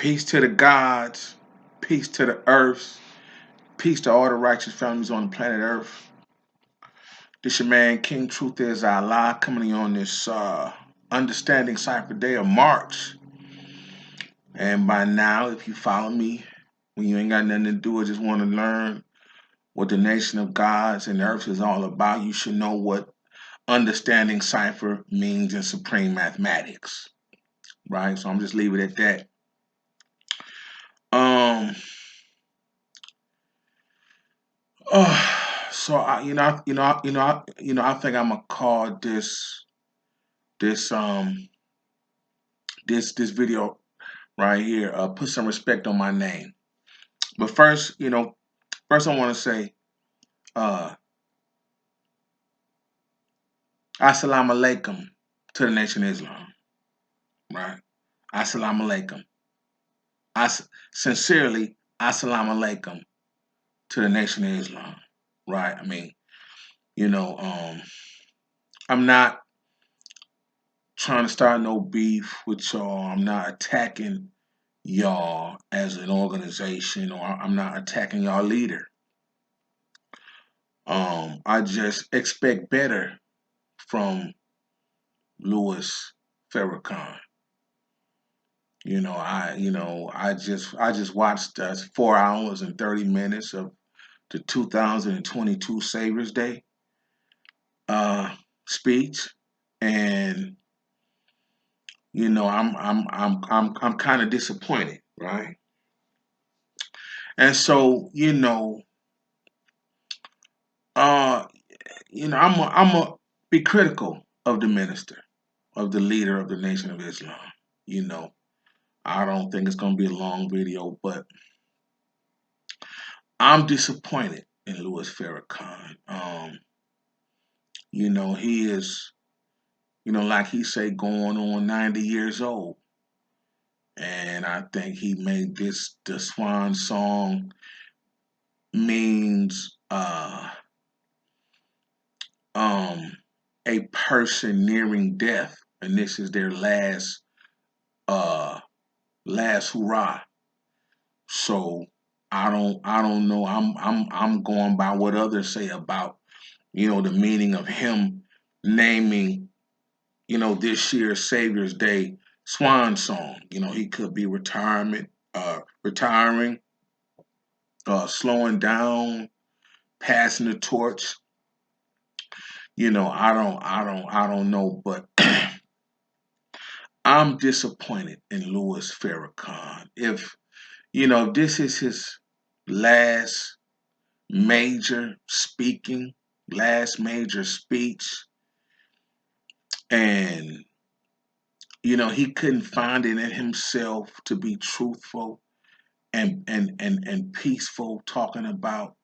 Peace to the gods, peace to the earth, peace to all the righteous families on the planet Earth. This your man King Truth is Allah coming to you on this understanding cipher day of March. And by now, if you follow me, when you ain't got nothing to do or just want to learn what the nation of gods and earth is all about, you should know what understanding cipher means in supreme mathematics. Right? So I'm just leave it at that. Um so I think I'm gonna call this this video right here, put some respect on my name. But first, first I want to say, uh, Assalamu alaikum to the Nation of Islam, right? Assalamu alaikum. Sincerely, Assalamu alaikum to the Nation of Islam, right? I mean, you know, um, I'm not trying to start no beef with y'all. I'm not attacking y'all as an organization, or I'm not attacking y'all leader. I just expect better from Louis Farrakhan. I just watched 4 hours and 30 minutes of the 2022 Savior's Day speech, and I'm kind of disappointed, right? And so uh, I'm a be critical of the minister, of the leader of the Nation of Islam. You know, I don't think it's gonna be a long video, but I'm disappointed in Louis Farrakhan. He is, like he say, going on 90 years old. And I think he made the Swan song means um a person nearing death, and this is their uh last hurrah. So I don't know. I'm going by what others say about, the meaning of him naming, this year's Savior's Day Swan song. He could be retiring, slowing down, passing the torch. I don't know, but I'm disappointed in Louis Farrakhan. If this is his last major speaking, last major speech, and he couldn't find it in himself to be truthful and peaceful, talking about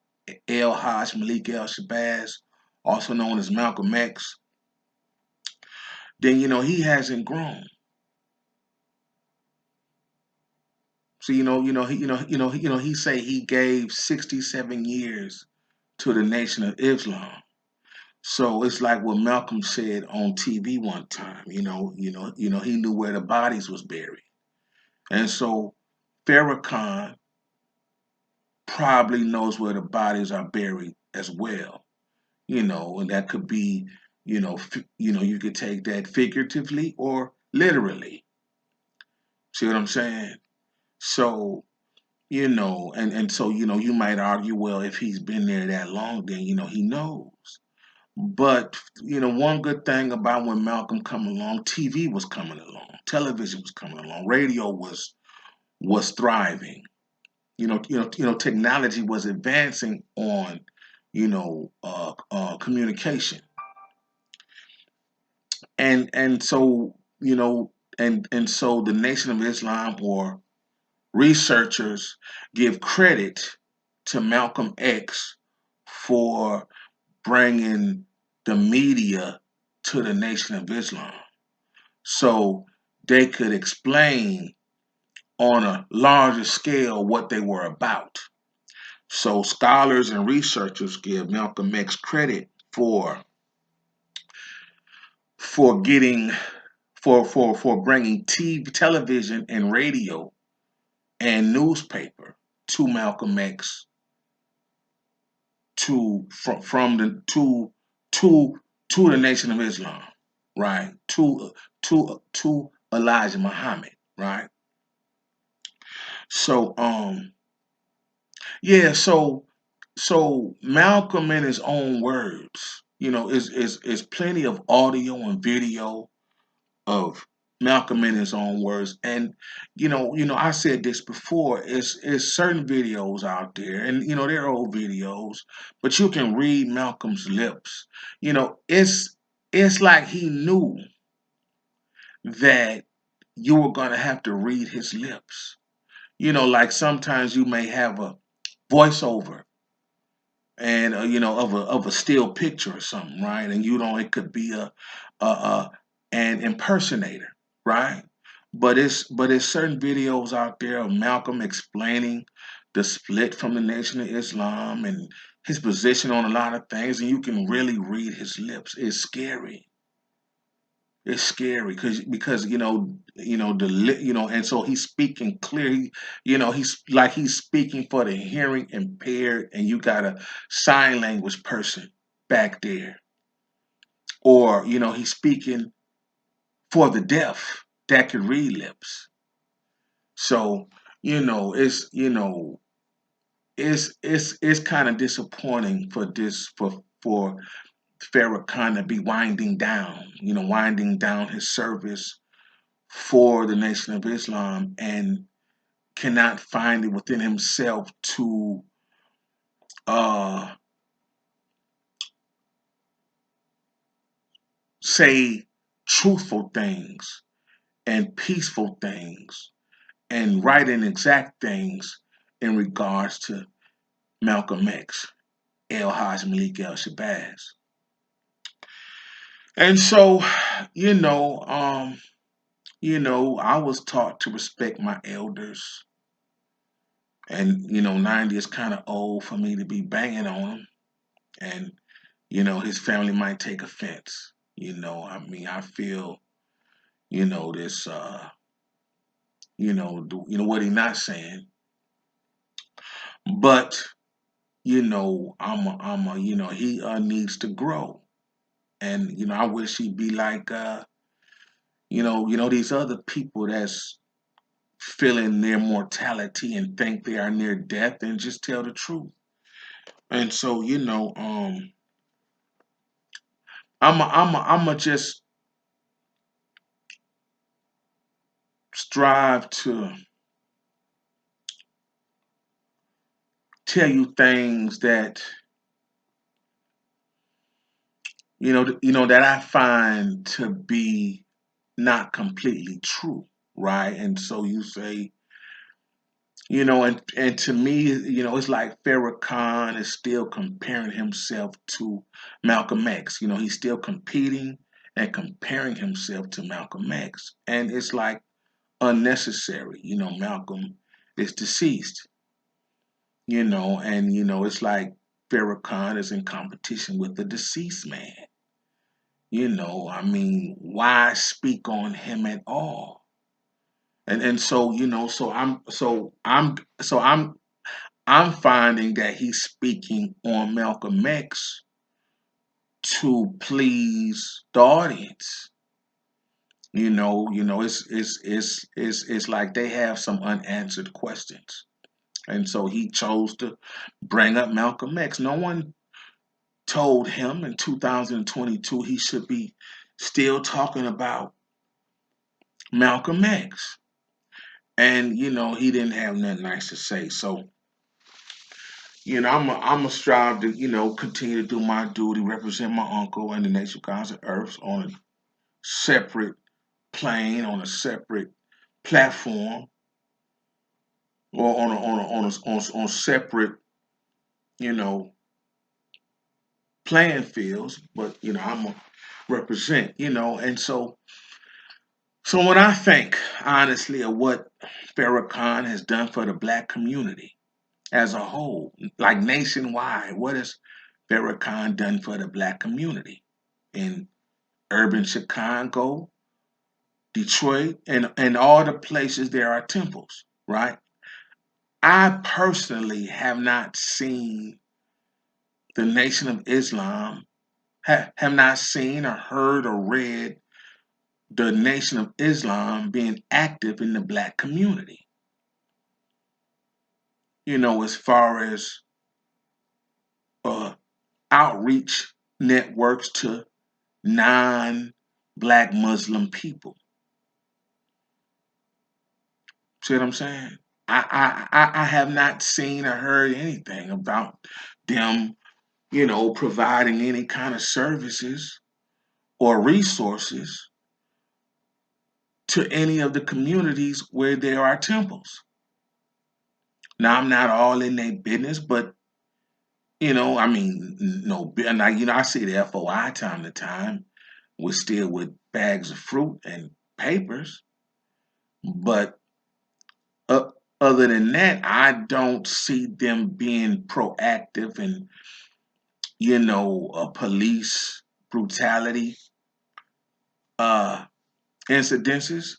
El Hajj Malik El Shabazz, also known as Malcolm X, then he hasn't grown. So he say he gave 67 years to the Nation of Islam. So it's like what Malcolm said on TV one time. He knew where the bodies was buried, and so Farrakhan probably knows where the bodies are buried as well. And that could be, you could take that figuratively or literally. See what I'm saying? So, and so, you might argue, well, if he's been there that long, then, he knows. But, one good thing about when Malcolm come along, TV was coming along, television was coming along, radio was thriving. Technology was advancing on, communication, and so and so the Nation of Islam or researchers give credit to Malcolm X for bringing the media to the Nation of Islam, so they could explain on a larger scale what they were about. So scholars and researchers give Malcolm X credit for getting for bringing TV, television, and radio and newspaper to Malcolm X, to from the to to the Nation of Islam, right? To Elijah Muhammad, right? So yeah, so Malcolm in his own words, is plenty of audio and video of Malcolm in his own words. And I said this before, it's certain videos out there, and they're old videos, but you can read Malcolm's lips. It's like he knew that you were gonna have to read his lips. Like sometimes you may have a voiceover and of a still picture or something, right? And it could be a an impersonator, right? But it's certain videos out there of Malcolm explaining the split from the Nation of Islam and his position on a lot of things, and you can really read his lips. It's scary. It's scary because and so he's speaking clearly. He's speaking for the hearing impaired, and you got a sign language person back there, or he's speaking for the deaf that could read lips. So it's kind of disappointing for Farrakhan to be winding down his service for the Nation of Islam, and cannot find it within himself to uh, say truthful things and peaceful things and right and exact things in regards to Malcolm X, El Haj Malik El Shabazz. And so, you know, um, I was taught to respect my elders. And, 90 is kind of old for me to be banging on them. And, his family might take offense. I feel, this, what he's not saying. But, he needs to grow. And, I wish he'd be like, these other people that's feeling their mortality and think they are near death and just tell the truth. And so, I'm just strive to tell you things that that I find to be not completely true, right? And so you say, and to me, it's like Farrakhan is still comparing himself to Malcolm X. He's still competing and comparing himself to Malcolm X, and it's like unnecessary. Malcolm is deceased. And it's like Farrakhan is in competition with the deceased man. Why speak on him at all? And so I'm finding that he's speaking on Malcolm X to please the audience. It's like they have some unanswered questions. And so he chose to bring up Malcolm X. No one told him in 2022 he should be still talking about Malcolm X. And he didn't have nothing nice to say. So I'm a strive to continue to do my duty, represent my uncle and the nation of gods and earths on a separate plane, on a separate platform, or on separate you know playing fields. But I'm a represent, and so when I think honestly of what Farrakhan has done for the black community as a whole, like nationwide. What has Farrakhan done for the black community in urban Chicago, Detroit, and all the places there are temples, right? I personally have not seen the Nation of Islam, have not seen or heard or read the Nation of Islam being active in the black community. As far as uh, outreach networks to non-black Muslim people. See what I'm saying? I have not seen or heard anything about them, providing any kind of services or resources to any of the communities where there are temples. Now, I'm not all in their business, but I mean, no, and I see the FOI time to time. We're still with bags of fruit and papers, but uh, other than that, I don't see them being proactive and police brutality uh, incidences.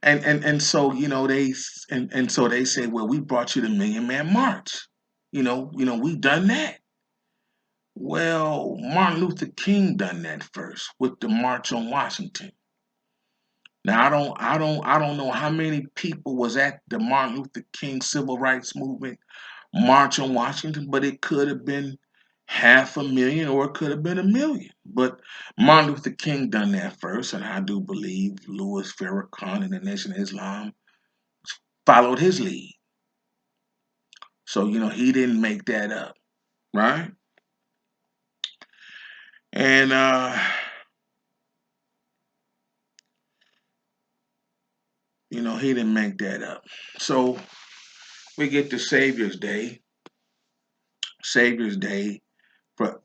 And so and so they say, well, we brought you the Million Man March. We done that. Well, Martin Luther King done that first with the March on Washington. Now I don't know how many people was at the Martin Luther King Civil Rights Movement March on Washington, but it could have been 500,000 or it could have been 1,000,000. But Martin Luther King done that first, and I do believe Louis Farrakhan and the Nation of Islam followed his lead. So he didn't make that up, right? And he didn't make that up. So we get to Savior's Day. Savior's Day,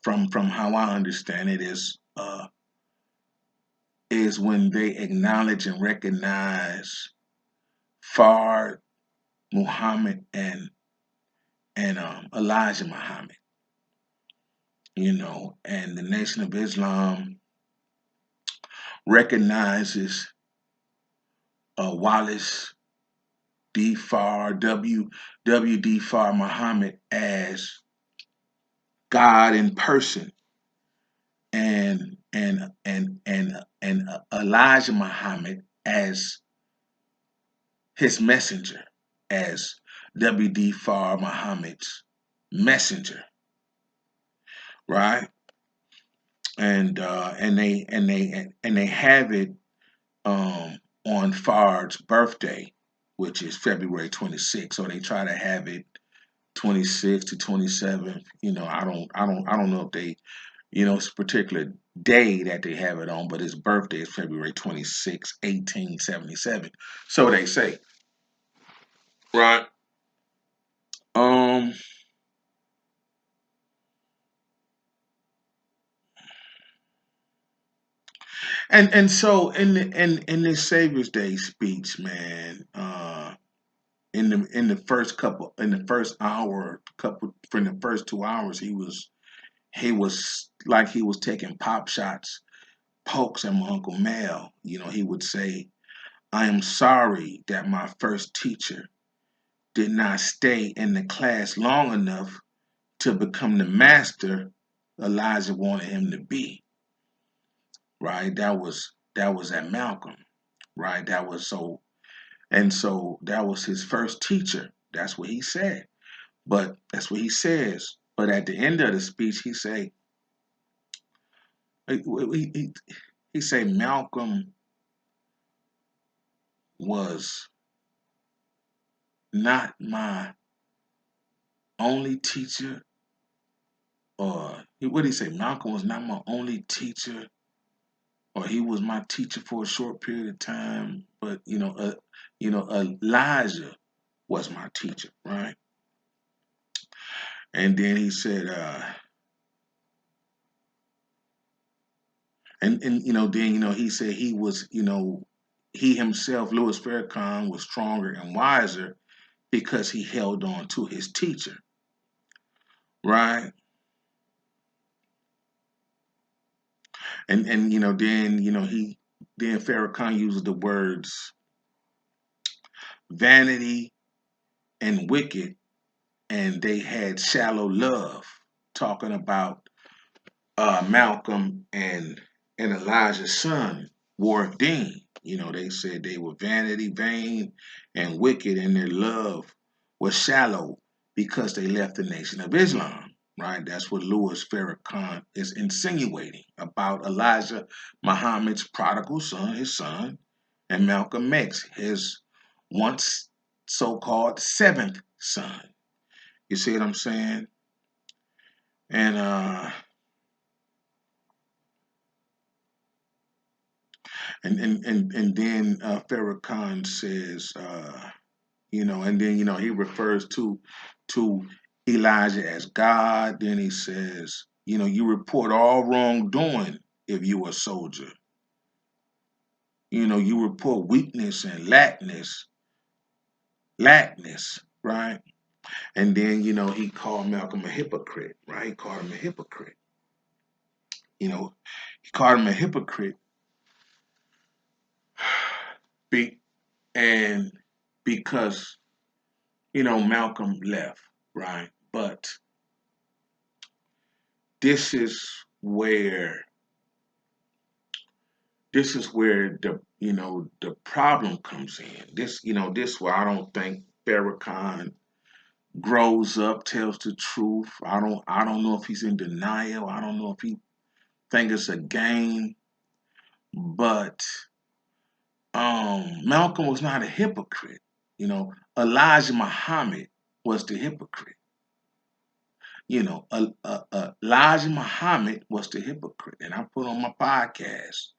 from how I understand it, is when they acknowledge and recognize Fard, Muhammad, and Elijah Muhammad. And the Nation of Islam recognizes Wallace D. Fard, W. D. Fard Muhammad as God in person, and Elijah Muhammad as his messenger, as W.D. Farr Muhammad's messenger, right? And they have it on Fard's birthday, which is February 26th. So they try to have it 26th to 27th. I don't know if they, it's a particular day that they have it on, but his birthday is February 26, 1877. So they say, right? Um, and so in this Savior's Day speech, man, in the first couple in the first hour, couple for the first 2 hours, he was like he was taking pop shots, pokes at my Uncle Mel. He would say, "I am sorry that my first teacher did not stay in the class long enough to become the master Elijah wanted him to be." Right? That was at Malcolm. Right? So that was his first teacher. That's what he said. But that's what he says. But at the end of the speech, he he, he say Malcolm was not my only teacher, or what did he say? Malcolm was not my only teacher, or he was my teacher for a short period of time. But Elijah was my teacher, right? And then he said, and then he said he was, he himself, Louis Farrakhan, was stronger and wiser because he held on to his teacher, right? And then Farrakhan uses the words vanity and wicked, and they had shallow love, talking about Malcolm and Elijah's son, Warwick Dean. They said they were vanity, vain, and wicked, and their love was shallow because they left the Nation of Islam. Right? That's what Louis Farrakhan is insinuating about Elijah Muhammad's prodigal son, his son, and Malcolm X, his once so-called seventh son. You see what I'm saying? And and then Farrakhan says, and then he refers to Elijah as God. Then he says, you report all wrongdoing if you are a soldier. You report weakness and lackness, right? And then he called Malcolm a hypocrite, right? He called him a hypocrite. He called him a hypocrite, be, and because Malcolm left, right? But this is where the problem comes in. This where I don't think Farrakhan grows up, tells the truth. I don't know if he's in denial. I don't know if he think it's a game. But Malcolm was not a hypocrite. Elijah Muhammad was the hypocrite. Elijah Muhammad was the hypocrite. And I put on my podcast,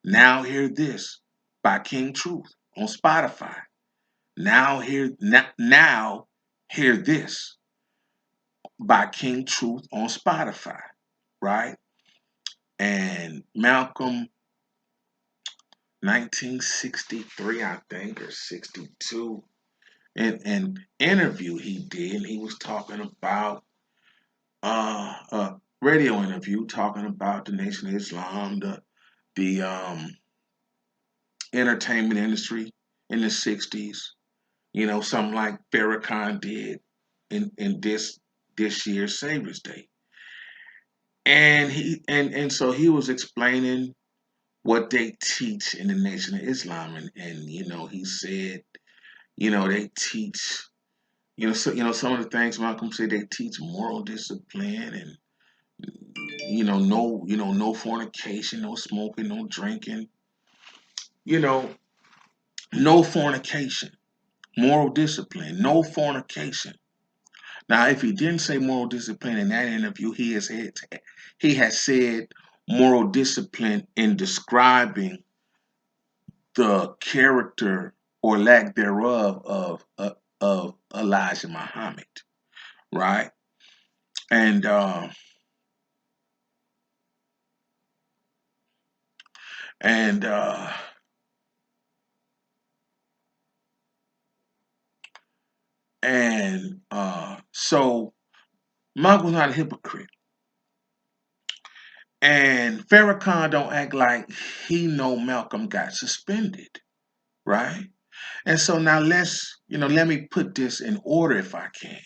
Now Hear This by King Truth on Spotify. Now Hear This by King Truth on Spotify, right? And Malcolm, 1963, I think, or 62, in an interview he did, he was talking about a radio interview talking about the Nation of Islam, the entertainment industry in the 60s, something like Farrakhan did in this year's Savior's Day. And so he was explaining what they teach in the Nation of Islam, and he said, they teach, some of the things Malcolm said, they teach moral discipline, and no fornication, no smoking, no drinking, you know, no fornication, moral discipline, no fornication. Now, if he didn't say moral discipline in that interview, he has said moral discipline in describing the character or lack thereof of Elijah Muhammad, right? And and uh, so Malcolm was not a hypocrite, and Farrakhan don't act like he know Malcolm got suspended, right? And so now let me put this in order if I can.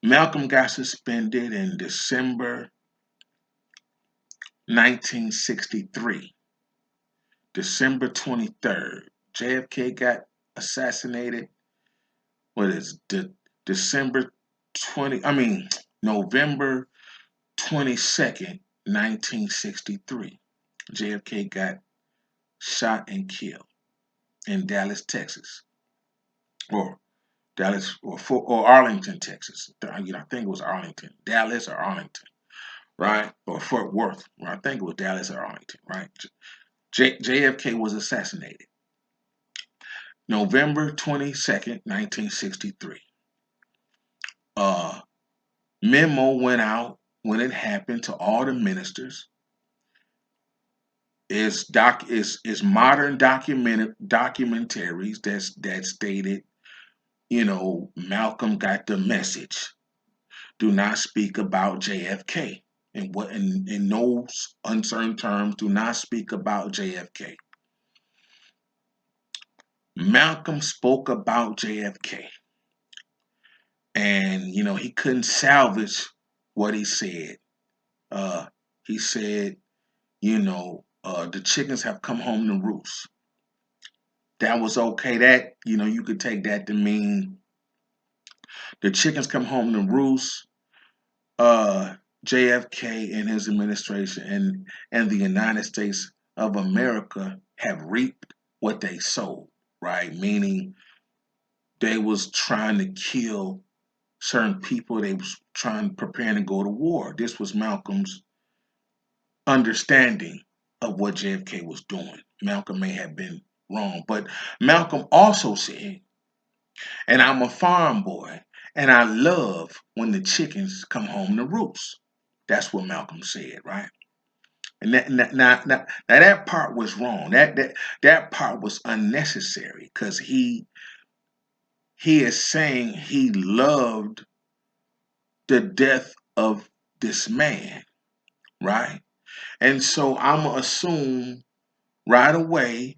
Malcolm got suspended in December 1963, December 23rd. JFK got assassinated. What is December 20? I mean November 22nd, 1963. JFK got shot and killed in Dallas, Texas, or or Arlington, Texas. I think it was Arlington, Dallas or Arlington, right? Or Fort Worth. I think it was Dallas or Arlington, right? JFK was assassinated November 22nd, 1963. Memo went out when it happened to all the ministers. Is modern documentaries that stated, Malcolm got the message. Do not speak about JFK. And what in no uncertain terms, do not speak about JFK. Malcolm spoke about JFK, and he couldn't salvage what he said. Uh, he said, the chickens have come home to roost. That was okay. That you could take that to mean the chickens come home to roost. Uh, JFK and his administration and the United States of America have reaped what they sowed, right? Meaning they was trying to kill certain people. They was preparing to go to war. This was Malcolm's understanding of what JFK was doing. Malcolm may have been wrong, but Malcolm also said, and I'm a farm boy, and I love when the chickens come home to roost. That's what Malcolm said, right? And now that part was wrong. That part was unnecessary because he is saying he loved the death of this man, right? And so I'm gonna assume right away,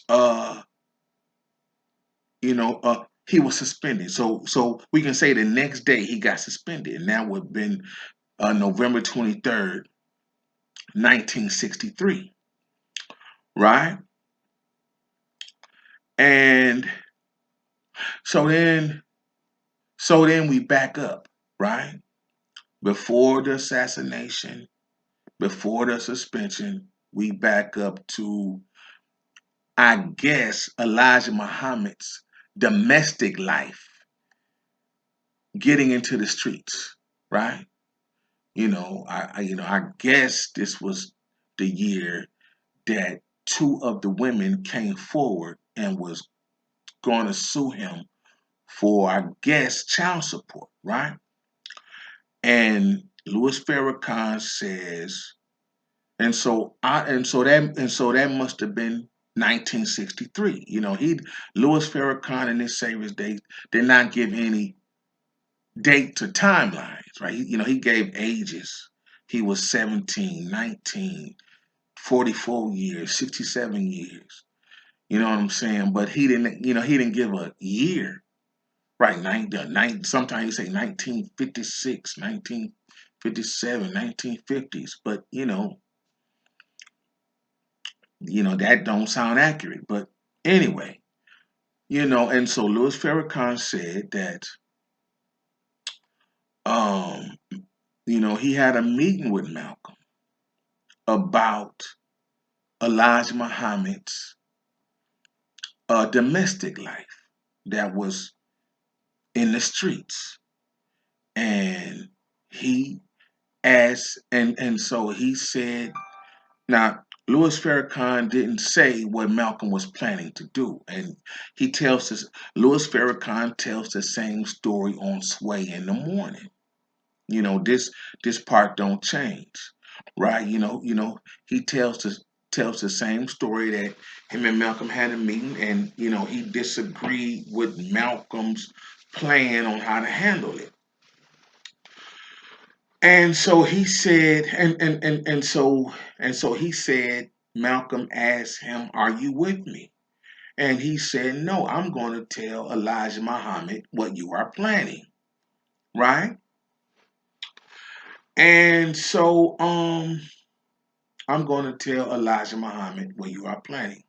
uh, he was suspended. So we can say the next day he got suspended, and that would have been November 23rd, 1963, right? And so then we back up, right? Before the assassination, before the suspension, we back up to, I guess, Elijah Muhammad's domestic life getting into the streets, right? I guess this was the year that two of the women came forward and was going to sue him for, I guess, child support, right? And Louis Farrakhan says, and so that must have been 1963. Louis Farrakhan in his Savior's Day did not give any dates or timelines, right? He gave ages. He was 17, 19, 44 years, 67 years. You know what I'm saying? But he didn't give a year. Right, sometimes you say 1956, 1957, 1950s, but that don't sound accurate. But anyway, and so Louis Farrakhan said that um, he had a meeting with Malcolm about Elijah Muhammad's domestic life that was in the streets. And he asked, and so he said, now, Louis Farrakhan didn't say what Malcolm was planning to do, and Louis Farrakhan tells the same story on Sway in the morning. This part don't change, right? He tells the same story that him and Malcolm had a meeting, and he disagreed with Malcolm's plan on how to handle it. And so he said, and so he said, Malcolm asked him, "Are you with me?" And he said, "No, I'm going to tell Elijah Muhammad what you are planning." Right? And so I'm going to tell Elijah Muhammad what you are planning.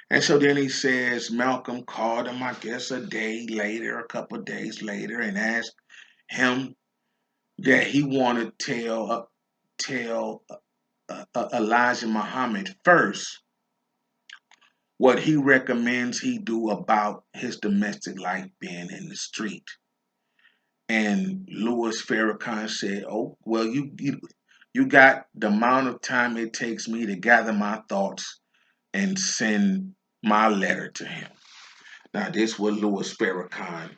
And so then he says Malcolm called him, I guess, a day later, a couple of days later, and asked him that he wanted to tell Elijah Muhammad first what he recommends he do about his domestic life being in the street. And Louis Farrakhan said, "Oh, well, you got the amount of time it takes me to gather my thoughts and send my letter to him." Now, this is what Louis Farrakhan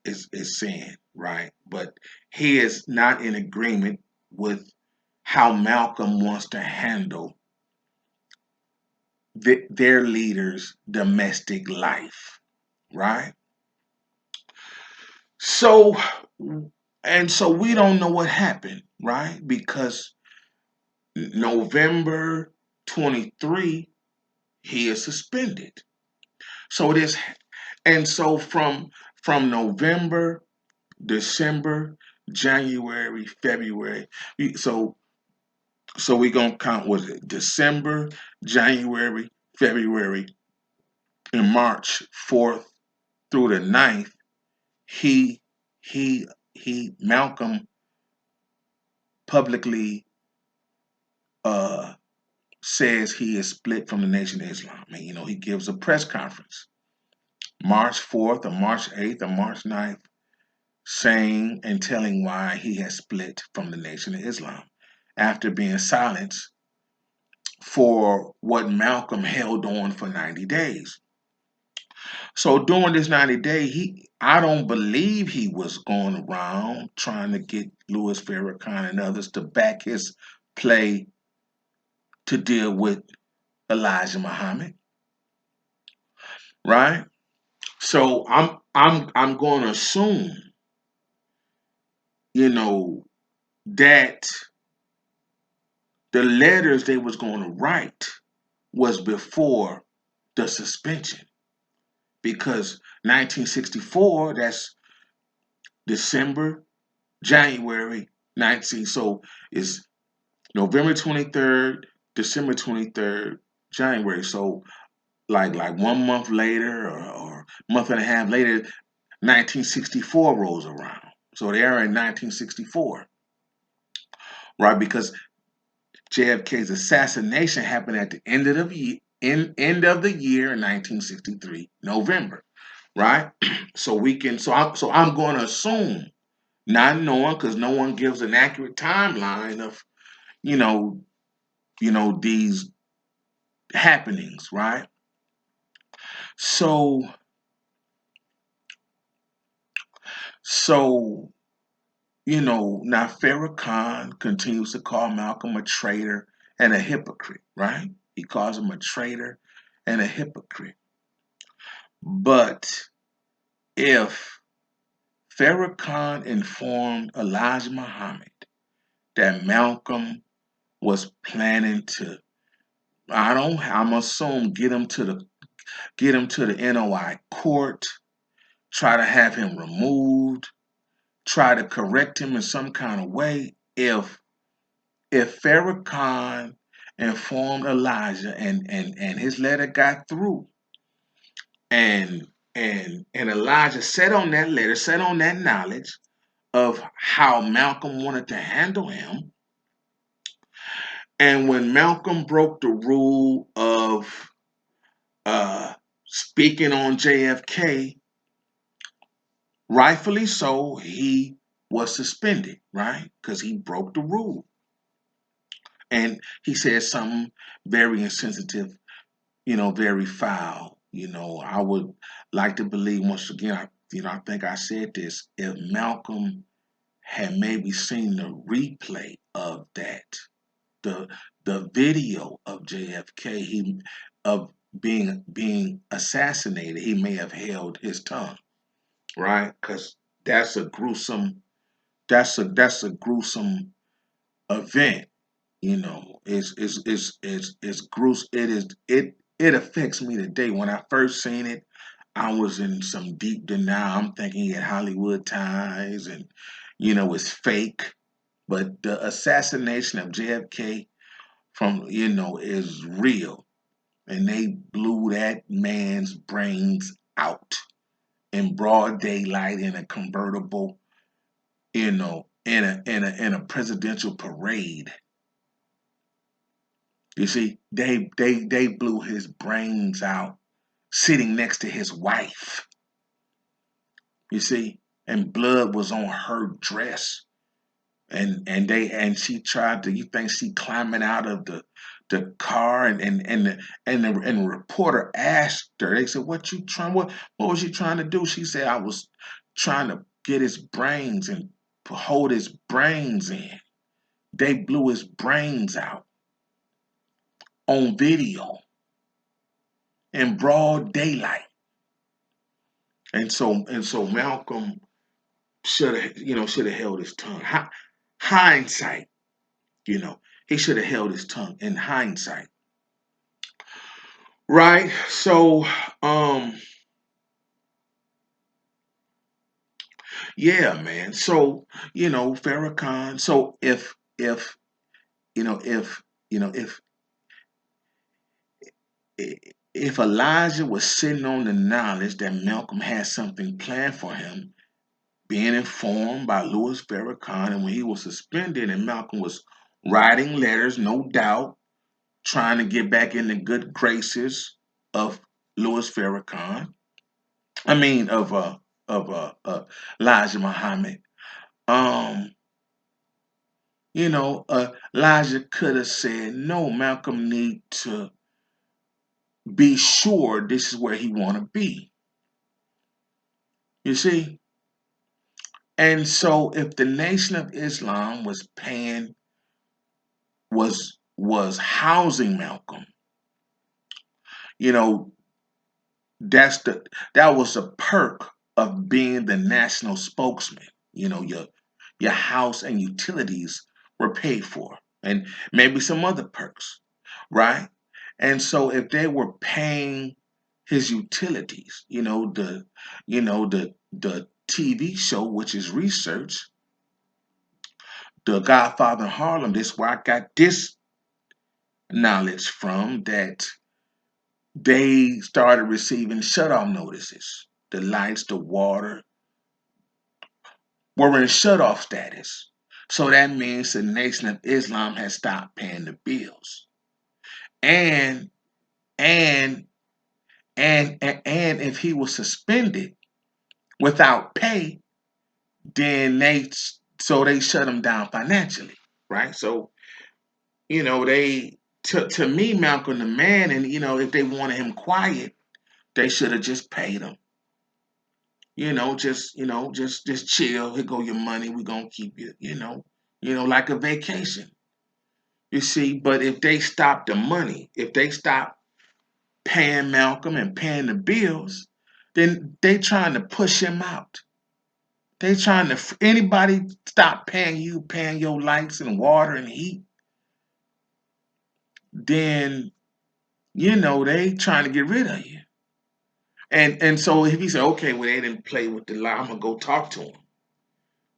is saying, right? But he is not in agreement with how Malcolm wants to handle their leader's domestic life, right? So, and so we don't know what happened, right? Because November 23, he is suspended. So this, and so from November, December, January, February. So we gonna count, was it December, January, February, and March 4th through the 9th. He Malcolm publicly uh says he is split from the Nation of Islam. And he gives a press conference March 4th or March 8th or March 9th, saying and telling why he has split from the Nation of Islam after being silenced for what Malcolm held on for 90 days. So during this 90 days, I don't believe he was going around trying to get Louis Farrakhan and others to back his play to deal with Elijah Muhammad, right? So I'm going to assume, you know, that the letters they was going to write was before the suspension, because 1964, that's December, January 19. So it's November 23rd, December 23rd, January. So like 1 month later, or month and a half later, 1964 rolls around. So they are in 1964, right? Because JFK's assassination happened at the end of the year, end of the year in 1963, November, right? So I'm going to assume, not knowing, because no one gives an accurate timeline of you know these happenings, right? So so now Farrakhan continues to call Malcolm a traitor and a hypocrite, right? He calls him a traitor and a hypocrite. But if Farrakhan informed Elijah Muhammad that Malcolm was planning to, I'm assuming, get him to the NOI court, try to have him removed, try to correct him in some kind of way. If Farrakhan informed Elijah, and his letter got through, and Elijah sat on that letter, sat on that knowledge of how Malcolm wanted to handle him, and when Malcolm broke the rule of speaking on JFK, rightfully so, he was suspended, right? Because he broke the rule. And he said something very insensitive, very foul. I would like to believe, once again, I think I said this, if Malcolm had maybe seen the replay of that, the video of JFK, of being assassinated, he may have held his tongue, right? Because that's a gruesome that's a gruesome event. It's gruesome. It affects me today. When I first seen it, I was in some deep denial. I'm thinking he had Hollywood ties, and it's fake. But the assassination of JFK is real, and they blew that man's brains out in broad daylight in a convertible, in a presidential parade. You see, they blew his brains out sitting next to his wife. You see, and blood was on her dress, and she tried to. You think she climbing out of the car, and the reporter asked her. They said, What was you trying to do?" She said, "I was trying to get his brains and hold his brains in." They blew his brains out on video in broad daylight. And so Malcolm should have held his tongue. Hindsight, he should have held his tongue in hindsight. Right. So, um, yeah, man. So, Farrakhan. So if you know if you know if Elijah was sitting on the knowledge that Malcolm had something planned for him, being informed by Louis Farrakhan, and when he was suspended, and Malcolm was writing letters, no doubt, trying to get back in the good graces of Louis Farrakhan. I mean, of Elijah Muhammad. Um, Elijah could have said, "No, Malcolm need to be sure this is where he want to be." You see, and so if the Nation of Islam was housing Malcolm, you know, that's the that was a perk of being the national spokesman. Your house and utilities were paid for, and maybe some other perks, right? And so if they were paying his utilities, the TV show, which is research, The Godfather in Harlem. This is where I got this knowledge from, that they started receiving shut-off notices. The lights, the water were in shut-off status. So that means the Nation of Islam has stopped paying the bills. And and and if he was suspended without pay, then they shut him down financially, right? So they to me, Malcolm the man, and if they wanted him quiet, they should have just paid him. Just chill. Here go your money. We're gonna keep you. Like a vacation. You see, but if they stop the money, if they stop paying Malcolm and paying the bills, then they trying to push him out. They trying to anybody stop paying your lights and water and heat, then they trying to get rid of you. And so if he said, okay, well they didn't play with the law, I'm gonna go talk to him.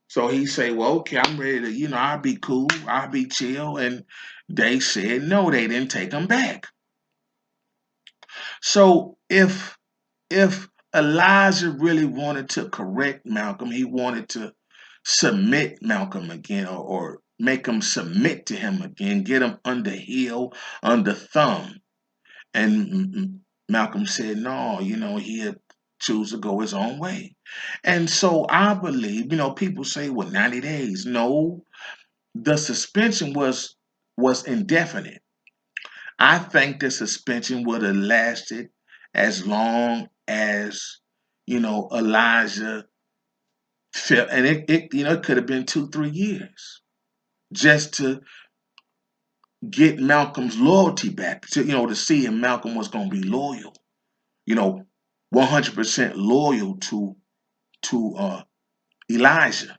So he say, well, okay, I'm ready to, I'll be cool, I'll be chill. And they said no, they didn't take him back. So if Elijah really wanted to correct Malcolm, he wanted to submit Malcolm again, or make him submit to him again, get him under heel, under thumb. And Malcolm said no, he'd choose to go his own way. And so I believe, people say, well, 90 days. No, the suspension was indefinite. I think the suspension would have lasted as long as, Elijah felt, and it could have been 2, 3 years just to get Malcolm's loyalty back, to see if Malcolm was going to be loyal, you know, 100% loyal to Elijah.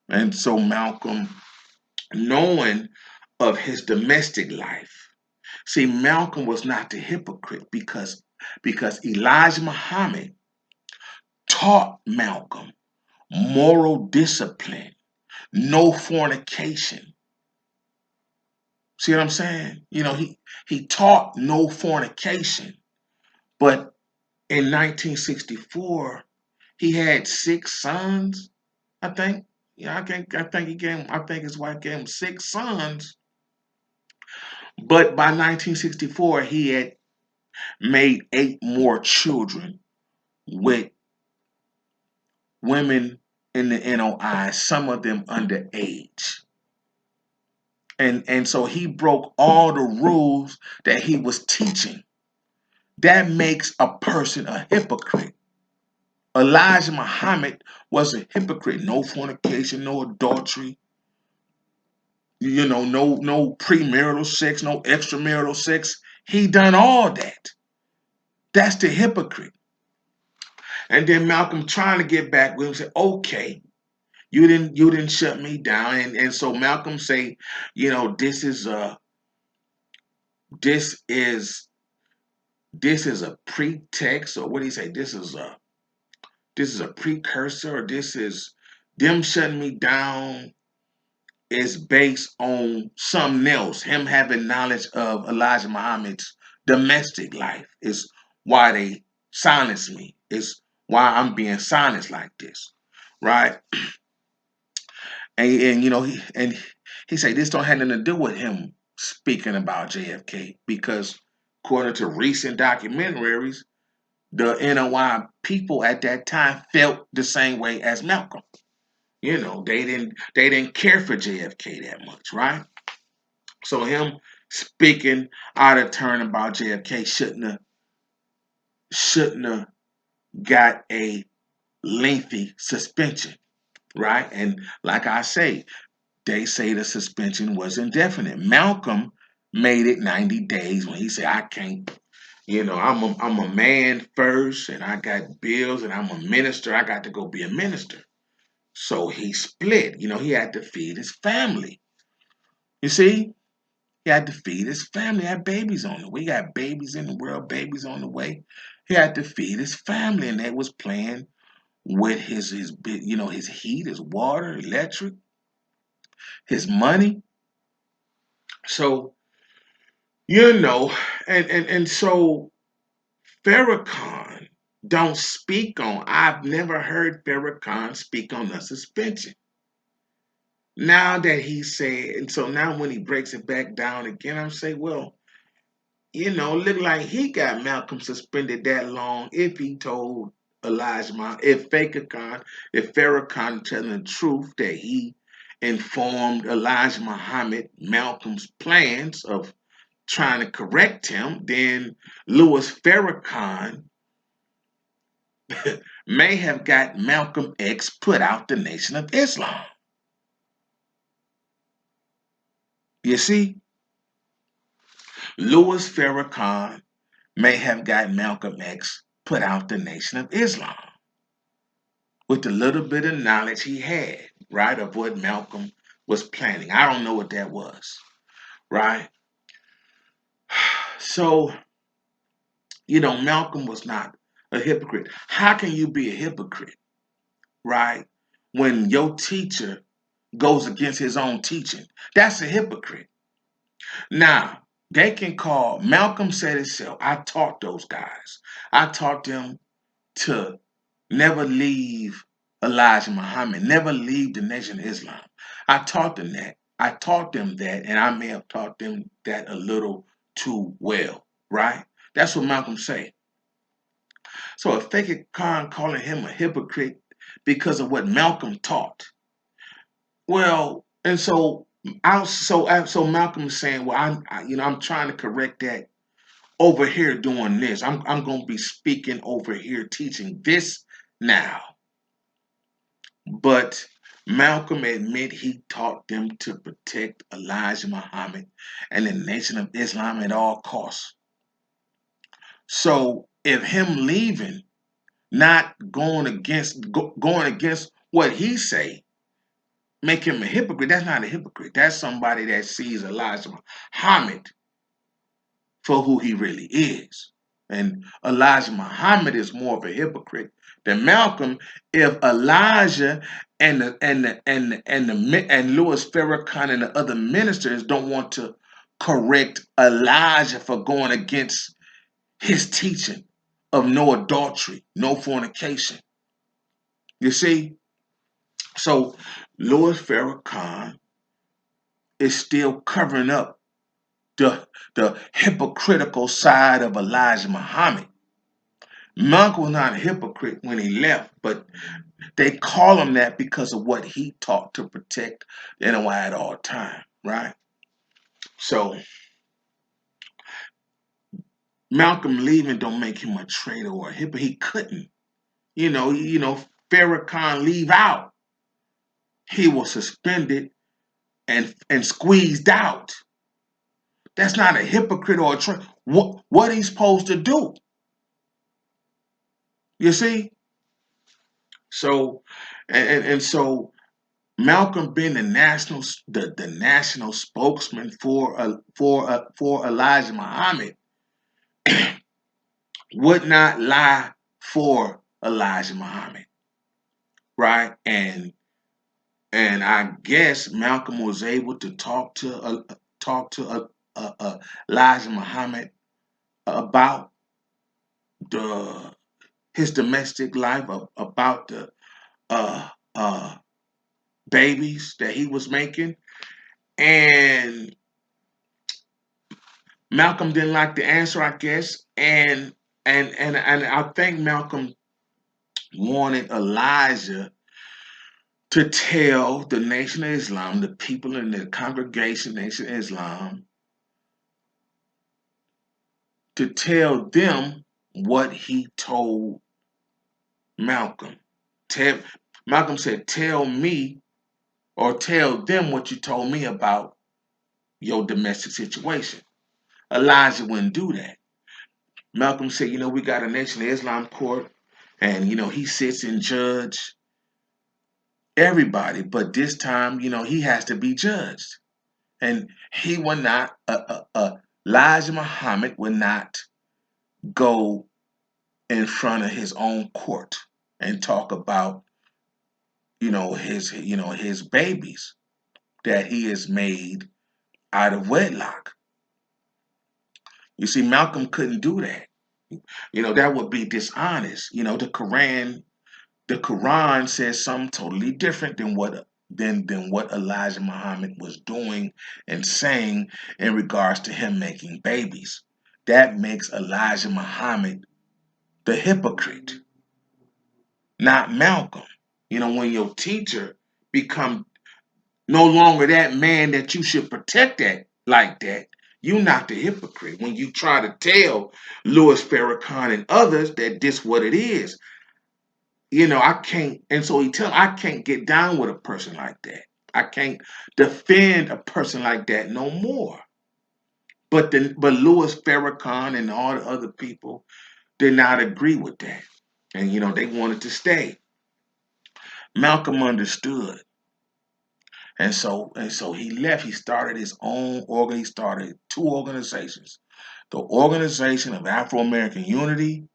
And so Malcolm, knowing of his domestic life, see, Malcolm was not the hypocrite, because Elijah Muhammad taught Malcolm moral discipline, no fornication. See what I'm saying? He taught no fornication, but in 1964 he had 6 sons, I think. Yeah, I think his wife gave him 6 sons, but by 1964 he had made 8 more children with women in the NOI, some of them underage. And so he broke all the rules that he was teaching. That makes a person a hypocrite. Elijah Muhammad was a hypocrite. No fornication, no adultery, no premarital sex, no extramarital sex. He done all that. That's the hypocrite. And then Malcolm trying to get back with him said, okay, you didn't shut me down. And so Malcolm say, this is this is a pretext, or what do you say? This is a precursor, or this is them shutting me down is based on something else. Him having knowledge of Elijah Muhammad's domestic life is why they silence me. Is why I'm being silenced like this, right? And you know he said this don't have nothing to do with him speaking about JFK because according to recent documentaries, the NOI people at that time felt the same way as Malcolm. You know, they didn't care for JFK that much, right? So him speaking out of turn about JFK shouldn't have got a lengthy suspension, right? And like I say, they say the suspension was indefinite. Malcolm made it 90 days when he said, I can't, I'm a man first and I got bills and I'm a minister. I got to go be a minister. So he split. He had to feed his family. You see? He had to feed his family. He had babies on the way. He got babies in the world, babies on the way. He had to feed his family, and they was playing with his heat, his water, electric, his money. So you know, and so Farrakhan don't speak on. I've never heard Farrakhan speak on the suspension. Now that he said, and so now when he breaks it back down again, I'm saying, well, look like he got Malcolm suspended that long if he told if Farrakhan telling the truth that he informed Elijah Muhammad Malcolm's plans of trying to correct him, then Louis Farrakhan may have got Malcolm X put out the Nation of Islam. You see, Louis Farrakhan may have got Malcolm X put out the Nation of Islam with the little bit of knowledge he had, right, of what Malcolm was planning. I don't know what that was, right? So, Malcolm was not a hypocrite. How can you be a hypocrite, right, when your teacher goes against his own teaching? That's a hypocrite. Now, they can call, Malcolm said himself, I taught those guys. I taught them to never leave Elijah Muhammad, never leave the Nation of Islam. I taught them that. I taught them that, and I may have taught them that a little too well, right? That's what Malcolm said. So if Fake Khan calling him a hypocrite because of what Malcolm taught, well, and so Malcolm is saying, well, I'm trying to correct that over here doing this. I'm going to be speaking over here teaching this now. But Malcolm admit he taught them to protect Elijah Muhammad and the Nation of Islam at all costs. So if him leaving, not going against what he say, make him a hypocrite. That's not a hypocrite. That's somebody that sees Elijah Muhammad for who he really is. And Elijah Muhammad is more of a hypocrite than Malcolm. If Elijah and Louis Farrakhan and the other ministers don't want to correct Elijah for going against his teaching of no adultery, no fornication. You see? So Louis Farrakhan is still covering up the hypocritical side of Elijah Muhammad. Malcolm was not a hypocrite when he left, but they call him that because of what he taught to protect the NOI at all time, right? So Malcolm leaving don't make him a traitor or a hypocrite. He couldn't. Farrakhan leave out. He was suspended and squeezed out. That's not a hypocrite or a traitor. What he's supposed to do? You see? So so Malcolm being the national spokesman for Elijah Muhammad, would not lie for Elijah Muhammad, right? And I guess Malcolm was able to talk to Elijah Muhammad about the his domestic life, about the uh, uh, babies that he was making, and Malcolm didn't like the answer, I guess, and I think Malcolm wanted Elijah to tell the Nation of Islam, the people in the congregation, Nation of Islam, to tell them what he told Malcolm. Tell, Malcolm said, "Tell me or tell them what you told me about your domestic situation." Elijah wouldn't do that. Malcolm said, we got a Nation of Islam court, and he sits and judge everybody, but this time, he has to be judged, and he will not. Elijah Muhammad would not go in front of his own court and talk about his babies that he has made out of wedlock. You see, Malcolm couldn't do that. That would be dishonest. The Quran says something totally different than what Elijah Muhammad was doing and saying in regards to him making babies. That makes Elijah Muhammad the hypocrite, not Malcolm. When your teacher become no longer that man that you should protect that like that, you're not the hypocrite. When you try to tell Louis Farrakhan and others that this what it is, I can't, and so he tell I can't get down with a person like that. I can't defend a person like that no more. But Louis Farrakhan and all the other people did not agree with that. And they wanted to stay. Malcolm understood. And so he left. He started his own organ. He started two organizations: the Organization of Afro American Unity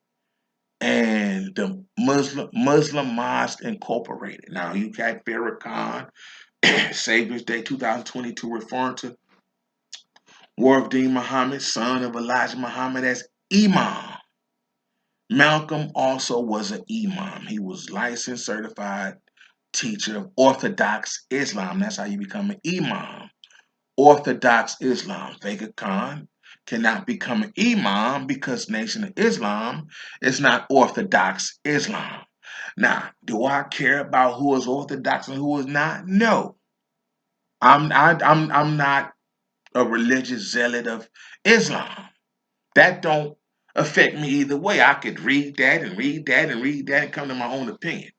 and the Muslim Mosque Incorporated. Now you got Farrakhan, Savior's Day 2022, referring to Warfdeen Muhammad, son of Elijah Muhammad, as Imam. Malcolm also was an Imam. He was licensed, certified teacher of Orthodox Islam. That's how you become an Imam. Orthodox Islam. Vega Khan cannot become an Imam because Nation of Islam is not Orthodox Islam. Now, do I care about who is Orthodox and who is not? No. I'm not a religious zealot of Islam. That don't affect me either way. I could read that and read that and read that and come to my own opinion.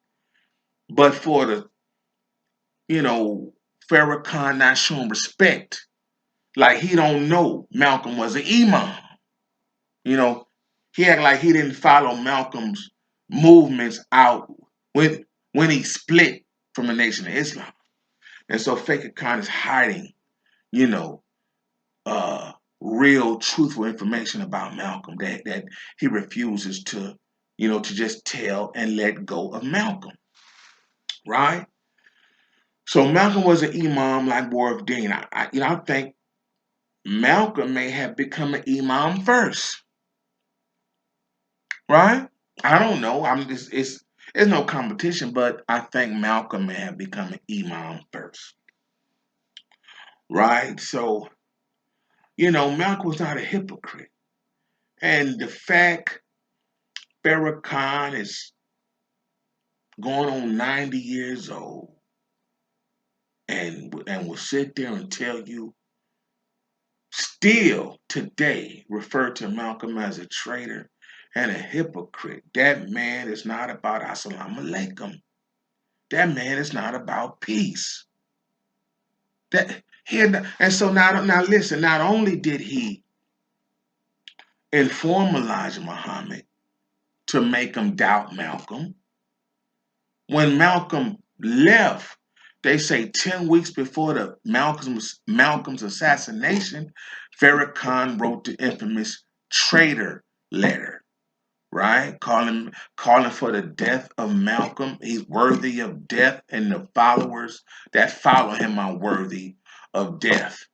But for the, Farrakhan not showing respect, like he don't know Malcolm was an imam. You know, he act like he didn't follow Malcolm's movements out when when he split from the Nation of Islam. And so Fakir Khan is hiding, you know, real truthful information about Malcolm that he refuses to just tell and let go of Malcolm, right? So Malcolm was an imam like Warfdeen. I think Malcolm may have become an imam first, right? I don't know. It's no competition, but I think Malcolm may have become an imam first, right? So Malcolm was not a hypocrite, and the fact Farrakhan is going on 90 years old and will sit there and tell you still today refer to Malcolm as a traitor and a hypocrite. That man is not about assalamu alaikum. That man is not about peace. And so now listen, not only did he inform Elijah Muhammad to make him doubt Malcolm, when Malcolm left, they say 10 weeks before the Malcolm's assassination, Farrakhan wrote the infamous traitor letter right? Calling for the death of Malcolm. He's worthy of death, and the followers that follow him are worthy of death,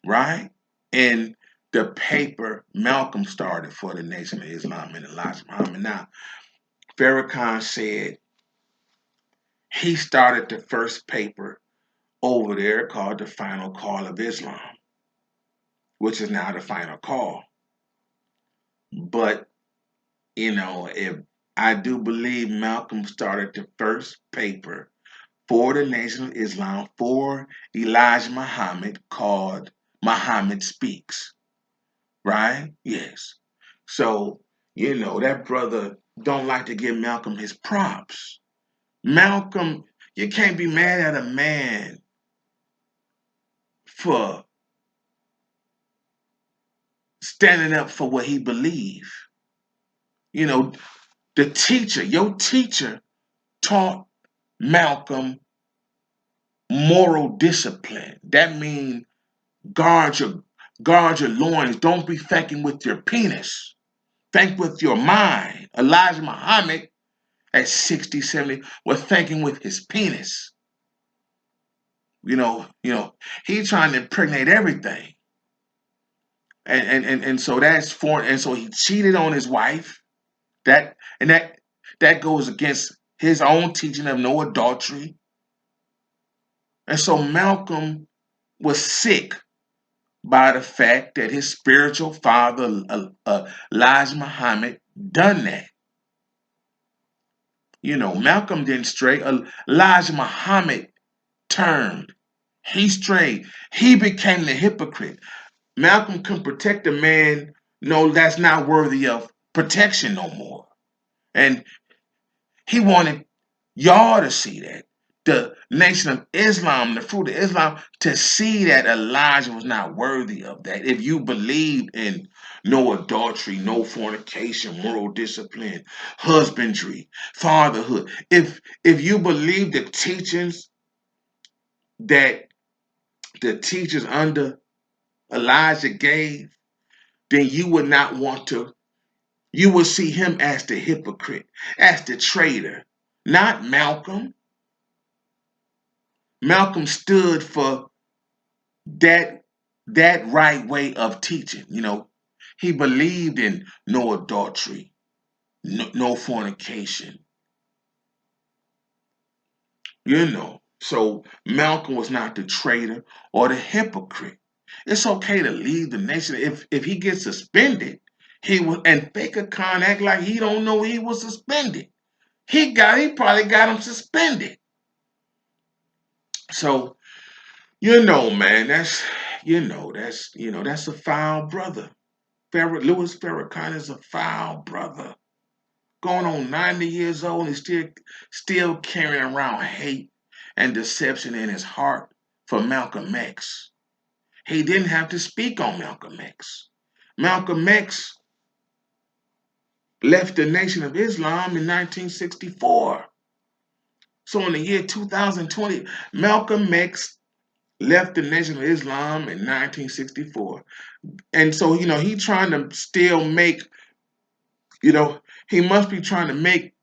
right? And the paper Malcolm started for the Nation of Islam and Elijah Muhammad. Now, Farrakhan said he started the first paper over there called the Final Call of Islam, which is now the Final Call. But, if I do believe Malcolm started the first paper for the Nation of Islam for Elijah Muhammad called Muhammad Speaks, right? Yes. So, that brother don't like to give Malcolm his props. Malcolm, you can't be mad at a man for standing up for what he believes. The teacher, your teacher taught Malcolm moral discipline. That means guard your guard your loins. Don't be thinking with your penis. Think with your mind. Elijah Muhammad at 60, 70 was thinking with his penis. He trying to impregnate everything. And so that's foreign. And so he cheated on his wife. That goes against his own teaching of no adultery. And so Malcolm was sick by the fact that his spiritual father, Elijah Muhammad, done that. Malcolm didn't stray. Elijah Muhammad turned. He strayed. He became the hypocrite. Malcolm couldn't protect a man, no, that's not worthy of protection no more. And he wanted y'all to see that. The Nation of Islam, the fruit of Islam, to see that Elijah was not worthy of that. If you believed in no adultery, no fornication, moral discipline, husbandry, fatherhood, if you believe the teachings that the teachers under Elijah gave, then you would not want to, you would see him as the hypocrite, as the traitor, not Malcolm. Malcolm stood for that right way of teaching. He believed in no adultery, no fornication. So Malcolm was not the traitor or the hypocrite. It's okay to leave the nation if he gets suspended. He was, and Farrakhan act like he don't know he was suspended. He probably got him suspended. So man, that's a foul brother. Louis Farrakhan is a foul brother. Going on 90 years old and still carrying around hate and deception in his heart for Malcolm X. He didn't have to speak on Malcolm X. Malcolm X left the Nation of Islam in 1964. So in the year 2020, Malcolm X left the Nation of Islam in 1964. And so, he trying to still make, he must be trying to make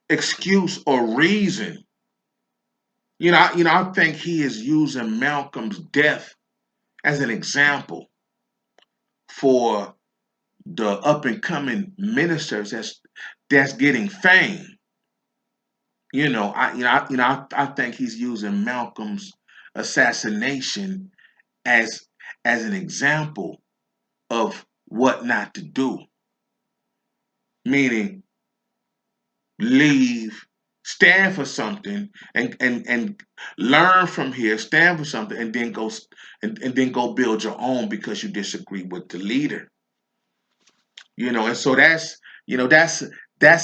excuse or reason. I think he is using Malcolm's death as an example for the up and coming ministers that's getting fame. I think he's using Malcolm's assassination as an example of what not to do. Meaning, leave, stand for something, and learn from here, stand for something, and then go build your own because you disagree with the leader. And so that's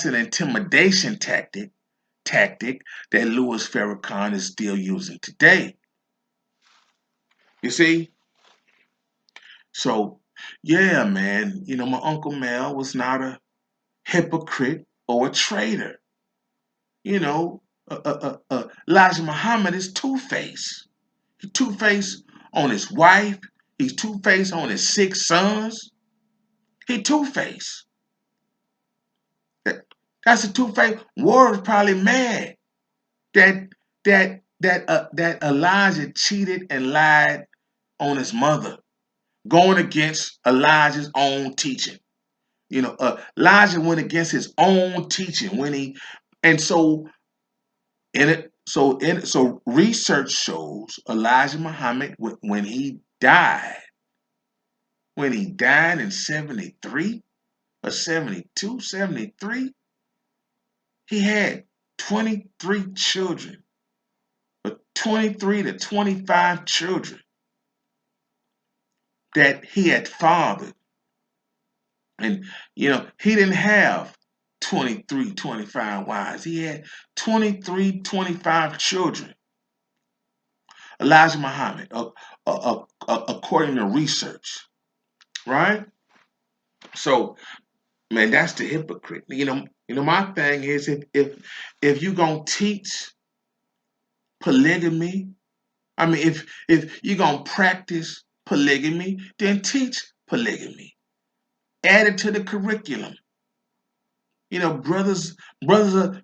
an intimidation tactic that Louis Farrakhan is still using today. You see? So yeah, man, my Uncle Mel was not a hypocrite or a traitor. Elijah Muhammad is two-faced. He's two-faced on his wife. He's two-faced on his 6 sons. He two-faced. That's a two-faced. War was probably mad that that Elijah cheated and lied on his mother, going against Elijah's own teaching. Elijah went against his own teaching when he, and so so research shows Elijah Muhammad when he died in 73 or 72, 73, he had 23 children, 23 to 25 children that he had fathered. And, he didn't have 23, 25 wives. He had 23, 25 children. Elijah Muhammad, according to research, right? So, man, that's the hypocrite. My thing is if you gonna teach polygamy, I mean, if you're gonna practice polygamy, then teach polygamy. Add it to the curriculum. Brothers learn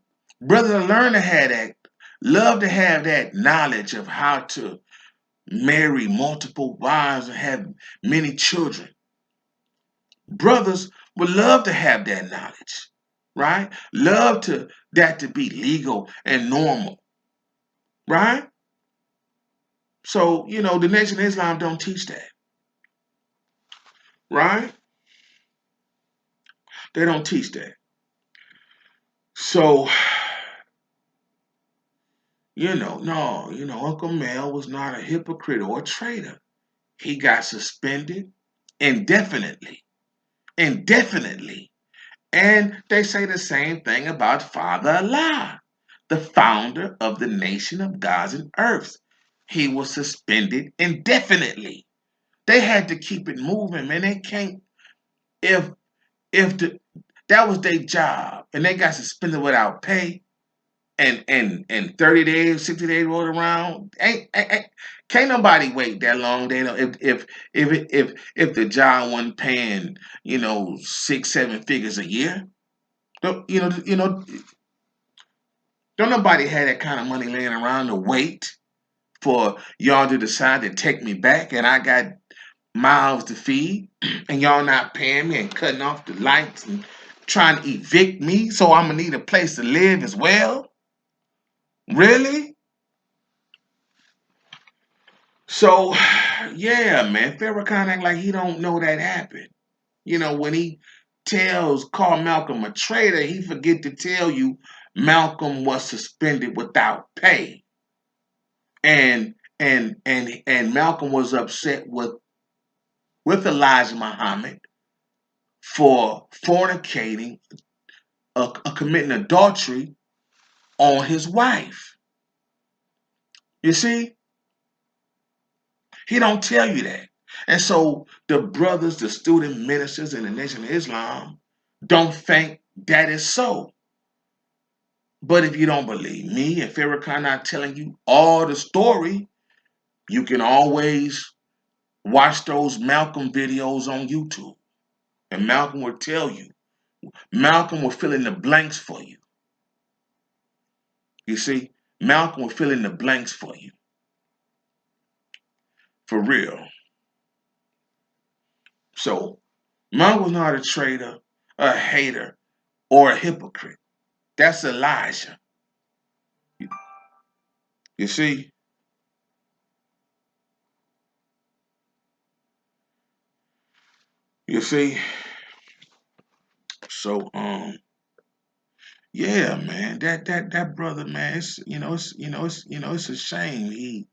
to have that, love to have that knowledge of how to marry multiple wives and have many children. Brothers would love to have that knowledge, right? Love that to be legal and normal, right? So, the Nation of Islam don't teach that, right? They don't teach that. So, no, Uncle Mel was not a hypocrite or a traitor. He got suspended indefinitely. Indefinitely. And they say the same thing about Father Allah, the founder of the nation of gods and earths. He was suspended indefinitely. They had to keep it moving, man. They can't if if that was their job and they got suspended without pay and 30 days, 60 days rolled around. Can't nobody wait that long. They know if the job wasn't paying, 6, 7 figures a year. Don't don't nobody have that kind of money laying around to wait for y'all to decide to take me back and I got mouths to feed and y'all not paying me and cutting off the lights and trying to evict me so I'm gonna need a place to live as well. Really? So, yeah, man, Farrakhan act like he don't know that happened. When he call Malcolm a traitor, he forget to tell you Malcolm was suspended without pay. And Malcolm was upset with Elijah Muhammad for fornicating, committing adultery on his wife. You see? He don't tell you that. And so the brothers, the student ministers in the Nation of Islam don't think that is so. But if you don't believe me and Farrakhan not telling you all the story, you can always watch those Malcolm videos on YouTube. And Malcolm will tell you. Malcolm will fill in the blanks for you. You see? Malcolm will fill in the blanks for you. For real. So, Malcolm was not a traitor, a hater, or a hypocrite. That's Elijah. You see? You see? So yeah, man, that brother, man, it's a shame he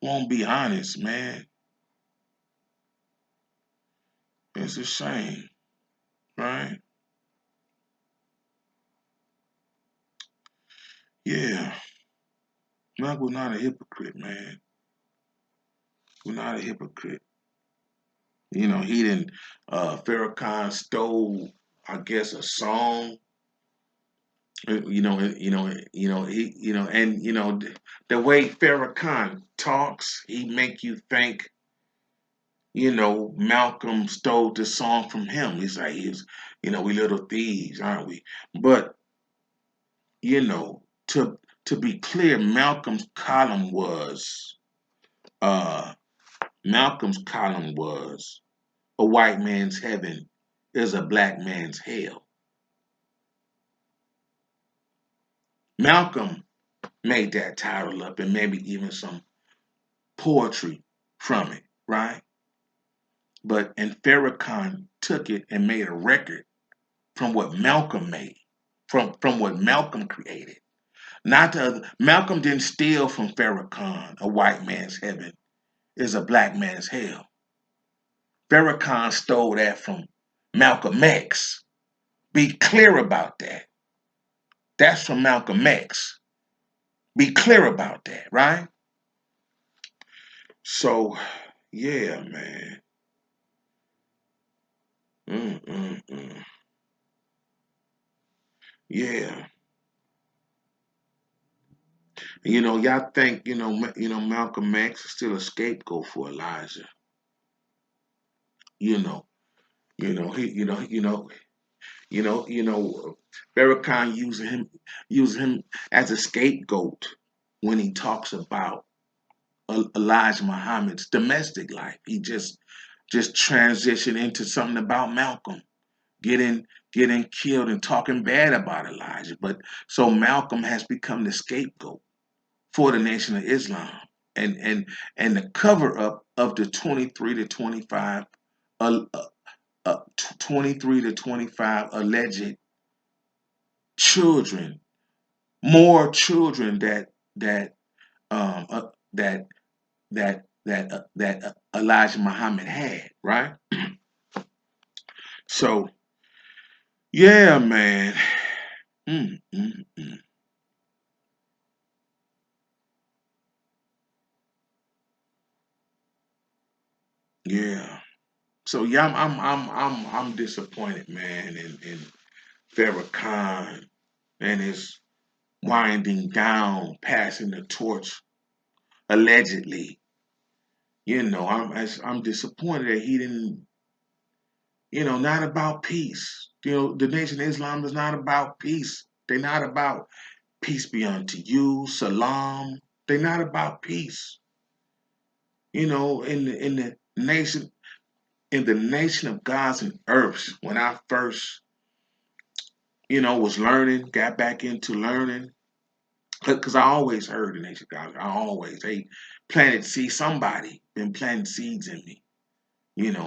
won't be honest, man. It's a shame, right? Yeah. Mark was not a hypocrite, man. Was not a hypocrite. He didn't Farrakhan stole, I guess, a song. The way Farrakhan talks, he make you think Malcolm stole the song from him. He's like, we little thieves, aren't we? But, you know, to be clear, uh Malcolm's column was a white man's heaven is a black man's hell. Malcolm made that title up and maybe even some poetry from it, right? And Farrakhan took it and made a record from what Malcolm made, from what Malcolm created. Not the other. Malcolm didn't steal from Farrakhan. A white man's heaven is a black man's hell. Farrakhan stole that from Malcolm X. Be clear about that. That's from Malcolm X. Be clear about that, right? So, yeah, man. Mm-mm-mm. Yeah. Y'all think Malcolm X is still a scapegoat for Elijah. You know, he, Farrakhan using him as a scapegoat when he talks about Elijah Muhammad's domestic life. He just transitioned into something about Malcolm getting getting killed and talking bad about Elijah. But so Malcolm has become the scapegoat for the Nation of Islam, and the cover up of the uh, uh, 23 to 25 alleged children, more children that um, uh, that that Elijah Muhammad had, right? So yeah, man. Mm, mm, mm. Yeah. So yeah, I'm disappointed, man, in Farrakhan and his winding down, passing the torch, allegedly. I'm disappointed that he didn't. Not about peace. The Nation of Islam is not about peace. They're not about peace be unto you, salam. They're not about peace. In the nation of gods and earths, when I first, was learning, got back into learning, because I always heard the nation of gods. They planted seeds. Somebody been planting seeds in me,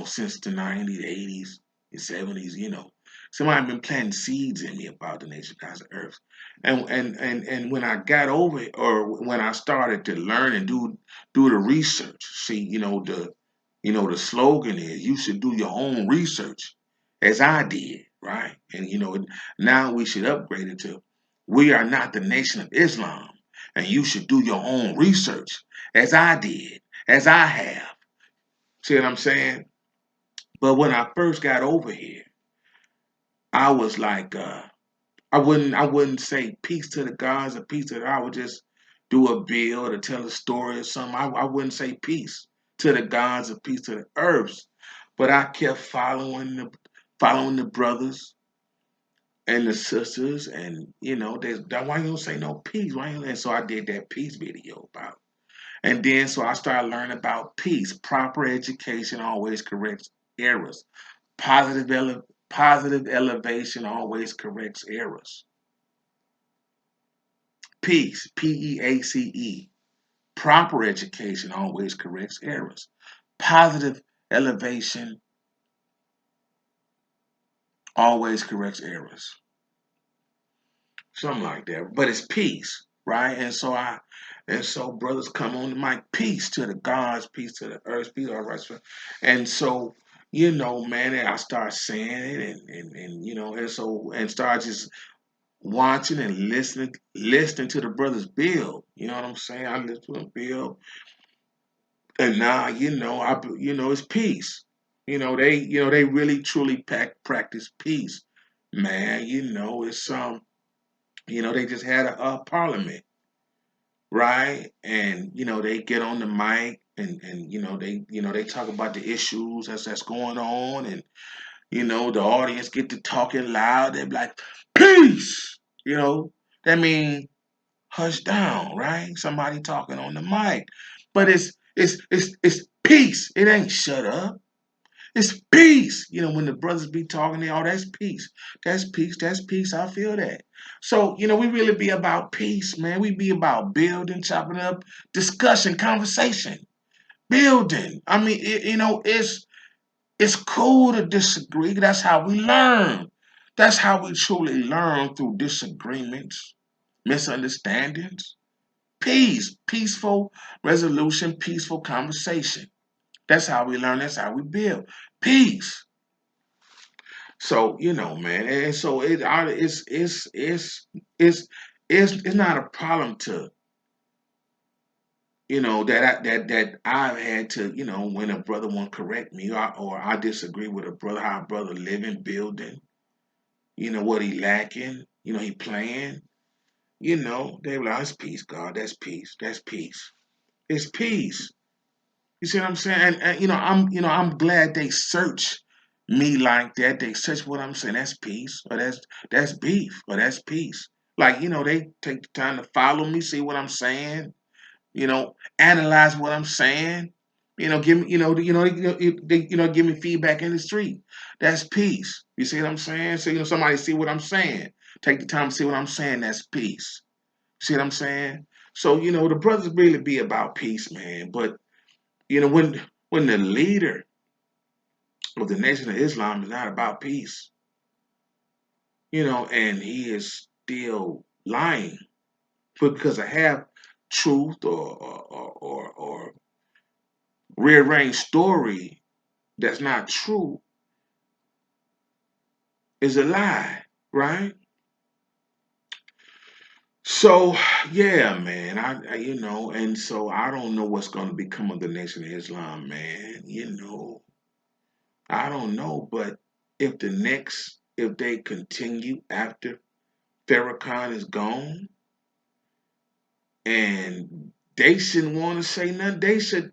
since the 90s, 80s, the 70s, Somebody been planting seeds in me about the nation of God's earth. And when I got over it, or when I started to learn and do the research, see, the slogan is you should do your own research, as I did, right? And now we should upgrade it to we are not the Nation of Islam, and you should do your own research, as I did, as I have. See what I'm saying? But when I first got over here, I was like, I wouldn't say peace to the gods or peace to the. I would just do a bill to tell a story or something. I wouldn't say peace to the gods or peace to the earths, but I kept following the brothers and the sisters, and why you don't say no peace? Why you? And so I did that peace video about. And then so I started learning about peace. Proper education always corrects errors. Positive elevation always corrects errors. Peace, Peace. Proper education always corrects errors. Positive elevation always corrects errors. Something like that. But it's peace, right? And so brothers come on the mic, peace to the gods, peace to the earth, peace all right. And so, man, and I start saying it, and start just watching and listening to the brothers build. You know what I'm saying? I listen to them build, and now it's peace. They really truly practice peace, man. It's they just had a parliament, right? And they get on the mic. and they talk about the issues that's going on, and the audience get to talking loud. They're like, peace. That means hush down, right? Somebody talking on the mic, but it's peace. It ain't shut up. It's peace. When the brothers be talking, that's peace. That's peace. That's peace. I feel that. So, we really be about peace, man. We be about building, chopping up, discussion, conversation, building. I mean, it's cool to disagree. That's how we learn. That's how we truly learn, through disagreements, misunderstandings, peace, peaceful resolution, peaceful conversation. That's how we learn. That's how we build peace. So man, and so it's not a problem to that I've had to when a brother won't correct me, or I disagree with a brother, how a brother living, building, what he lacking, he playing, they like, that's peace, God, that's peace, that's peace, it's peace. You see what I'm saying? And I'm glad they search me like that. They search what I'm saying. That's peace, or that's beef, or that's peace. Like they take the time to follow me, see what I'm saying. Analyze what I'm saying. Give me, give me feedback in the street. That's peace. You see what I'm saying? So somebody see what I'm saying. Take the time to see what I'm saying. That's peace. See what I'm saying? So the brothers really be about peace, man. But when the leader of the Nation of Islam is not about peace, and he is still lying because of half truth, or rearranged story that's not true, is a lie, right? So yeah, man, and so I don't know what's going to become of the Nation of Islam, man. I don't know, but if they continue after Farrakhan is gone, and they shouldn't want to say nothing. They should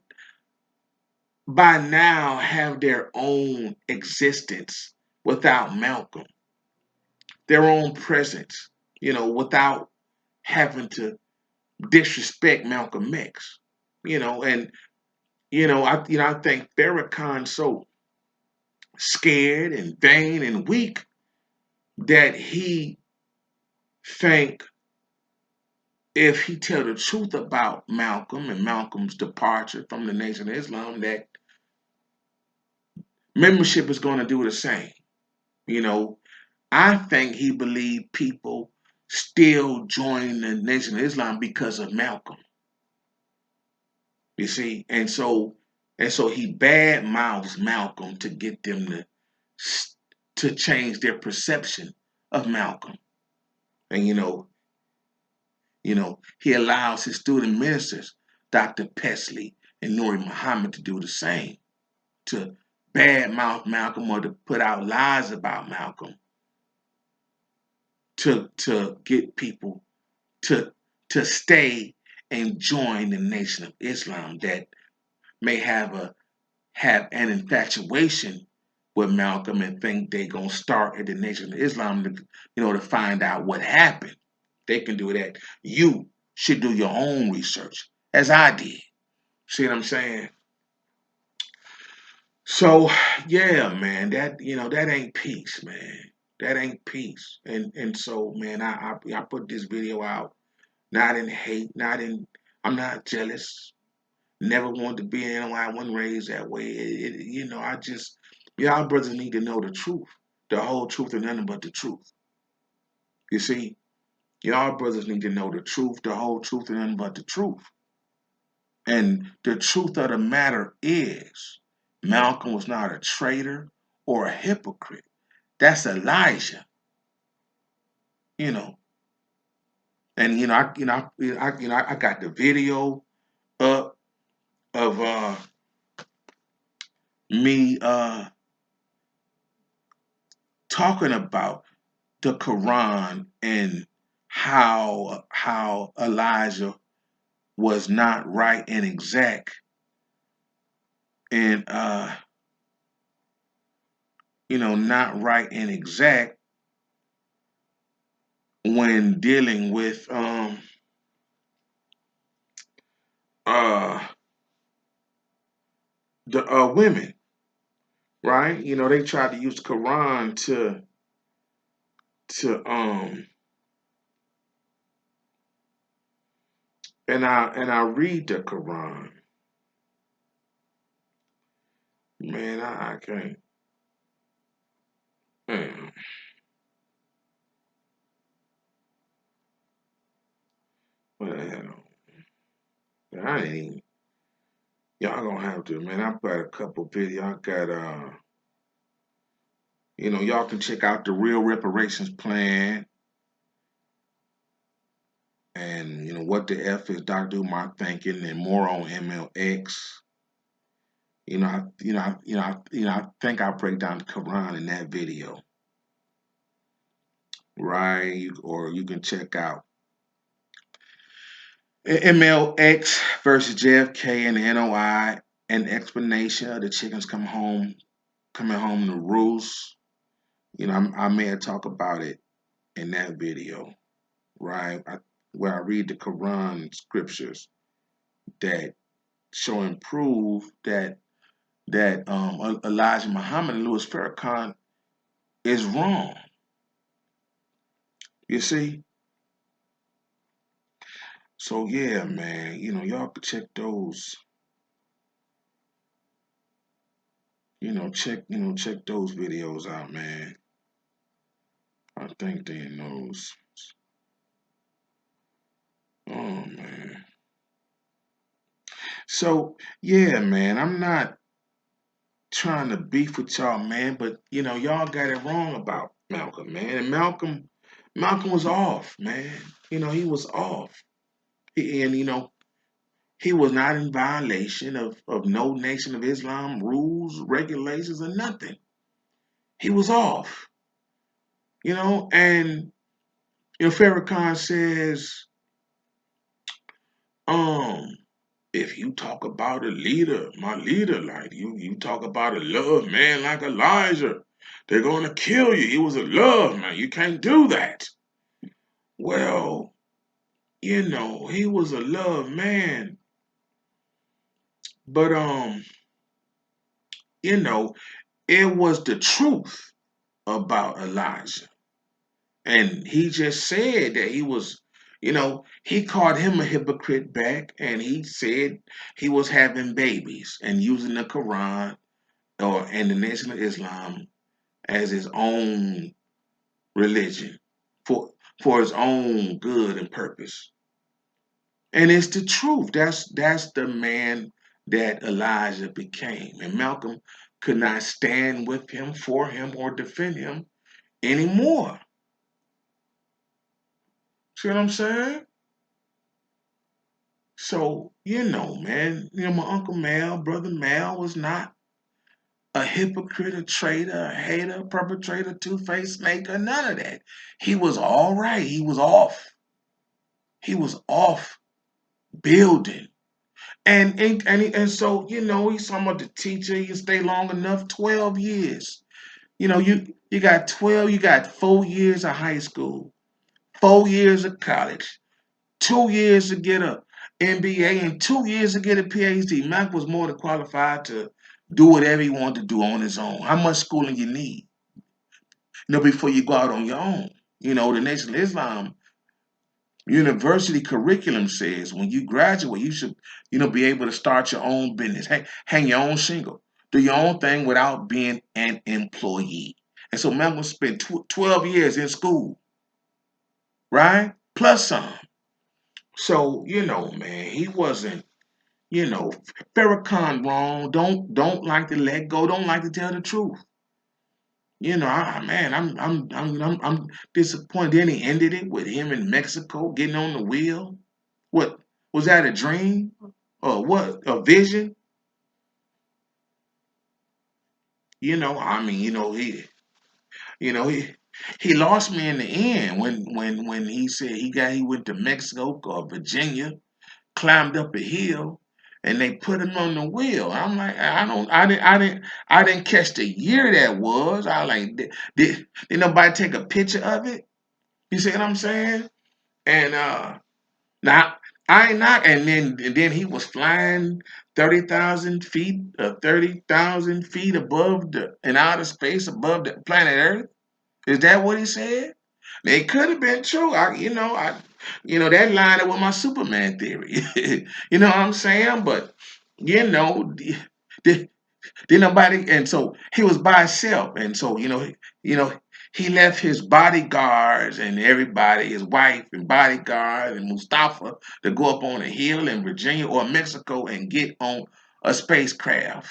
by now have their own existence without Malcolm, their own presence, without having to disrespect Malcolm X, and I think Farrakhan's so scared and vain and weak that he think if he tell the truth about Malcolm and Malcolm's departure from the Nation of Islam, that membership is going to do the same. You know, I think he believed people still join the Nation of Islam because of Malcolm. You see, and so he bad mouths Malcolm to get them to change their perception of Malcolm. And he allows his student ministers, Dr. Pesley and Nuri Muhammad, to do the same, to badmouth Malcolm or to put out lies about Malcolm, to get people to stay and join the Nation of Islam, that may have an infatuation with Malcolm and think they gonna start at the Nation of Islam to find out what happened. They can do that. You should do your own research, as I did. See what I'm saying? So yeah, man, that ain't peace, man. That ain't peace. And so, man, I put this video out, not in hate, I'm not jealous. Never wanted to be in why I wasn't raised that way. I just, y'all brothers need to know the truth, the whole truth and nothing but the truth. You see, y'all brothers need to know the truth, the whole truth and nothing but the truth. And the truth of the matter is, Malcolm was not a traitor or a hypocrite. That's Elijah, you know. And I got the video up of me talking about the Quran and how Elijah was not right and exact and not right and exact when dealing with uh the women, right? They tried to use the Quran to and I read the Quran. Man, I can't. Man, what the hell? I ain't even. Y'all gonna have to, man. I got a couple videos. I got y'all can check out the real reparations plan, and what the F is Dr. Umar thinking, and more on MLX. I think I break down the Quran in that video, right? Or you can check out MLX versus JFK and the NOI, an explanation of the chickens coming home to roost. I may have talked about it in that video, right? Where I read the Quran scriptures that show and prove that Elijah Muhammad and Louis Farrakhan is wrong. You see? So yeah, man, y'all could check those, check those videos out, man. I think they knows. Oh man. So yeah, man, I'm not trying to beef with y'all, man, but y'all got it wrong about Malcolm, man. And Malcolm was off, man. He was off. And he was not in violation of no Nation of Islam rules, regulations, or nothing. He was off. And Farrakhan says, um, if you talk about a leader, my leader, like you talk about a love man like Elijah, they're gonna kill you. He was a love man. You can't do that. Well, he was a love man, but it was the truth about Elijah. And he just said that he called him a hypocrite back, and he said he was having babies and using the Quran and the Nation of Islam as his own religion for his own good and purpose. And it's the truth. That's the man that Elijah became. And Malcolm could not stand with him, for him, or defend him anymore. See what I'm saying? So, man, my Uncle Mal, Brother Mal was not a hypocrite, a traitor, a hater, perpetrator, two-faced maker, none of that. He was all right. He was off. He was off building. And so, he's talking about the teacher, you stay long enough, 12 years. You got 12, you got 4 years of high school, 4 years of college, 2 years to get a MBA, and 2 years to get a PhD. Mac was more than qualified to do whatever he wanted to do on his own. How much schooling you need, before you go out on your own. The Nation of Islam university curriculum says when you graduate, you should, be able to start your own business, hang your own shingle, do your own thing without being an employee. And so Malcolm spent 12 years in school, right? Plus some. So, man, he wasn't, you know, Farrakhan wrong. Don't like to let go. Don't like to tell the truth. Man, I'm disappointed. Then he ended it with him in Mexico getting on the wheel. What was that, a dream or what? A vision? He lost me in the end when he said he went to Mexico or Virginia, climbed up a hill, and they put him on the wheel. I'm like, I didn't catch the year that was. I like, did nobody take a picture of it? You see what I'm saying? And now I ain't not, and then he was flying 30,000 feet, 30,000 feet above the in outer space above the planet Earth. Is that what he said? It could have been true. That lined up with my Superman theory. You know what I'm saying? But you know, did, did nobody? And so he was by himself, and so you know, he left his bodyguards and everybody, his wife and bodyguards and Mustafa to go up on a hill in Virginia or Mexico and get on a spacecraft.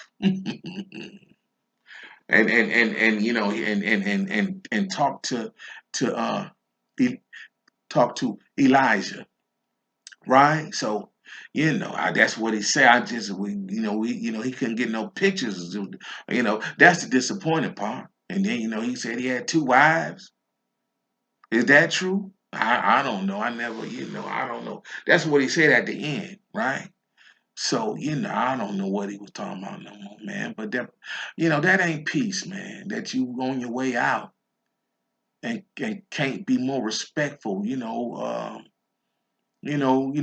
And and talk to E- talk to Elijah, right? So that's what he said. I just he couldn't get no pictures. That's the disappointing part. And then he said he had two wives. Is that true? I don't know. I never I don't know. That's what he said at the end, right? So, I don't know what he was talking about no more, man. But that ain't peace, man. That you on your way out and can't be more respectful, you know, you know, you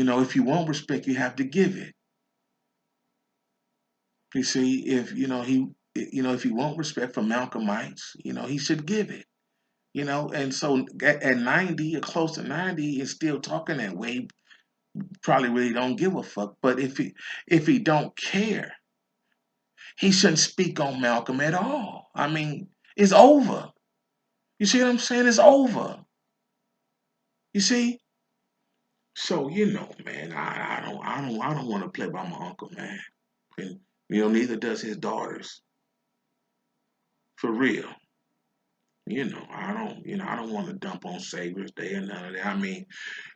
know, if you want respect, you have to give it. You see, if if you want respect from Malcolmites, he should give it. And so at 90 or close to 90 is still talking that way, probably really don't give a fuck. But if he don't care, he shouldn't speak on Malcolm at all. I mean, it's over. You see what I'm saying? It's over. You see? So man, I don't want to play by my uncle, man. And neither does his daughters. For real. I don't want to dump on Savior's Day or none of that. I mean,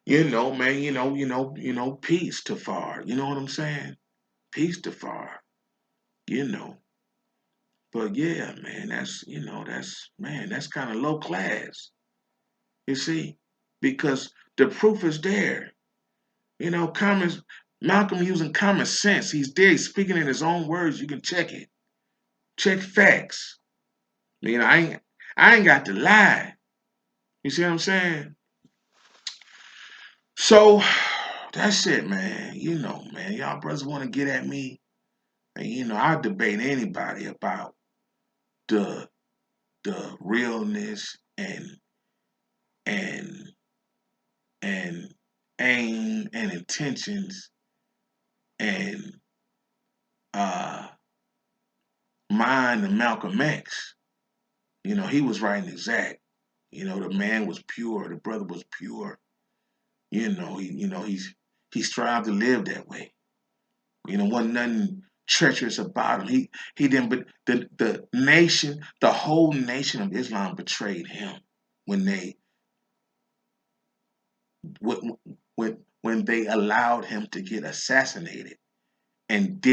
man, peace to far. You know what I'm saying? Peace to far. You know. But yeah, man, that's kind of low class. You see? Because the proof is there. Common Malcolm using common sense. He's there, he's speaking in his own words. You can check it. Check facts. I ain't got to lie. You see what I'm saying? So that's it, man. Man, y'all brothers want to get at me. And I'll debate anybody about the realness and and aim and intentions and uh mind of Malcolm X. He was right and exact. The man was pure, the brother was pure. He strived to live that way. Wasn't nothing treacherous about him. He didn't, but the whole nation of Islam betrayed him when they when they allowed him to get assassinated and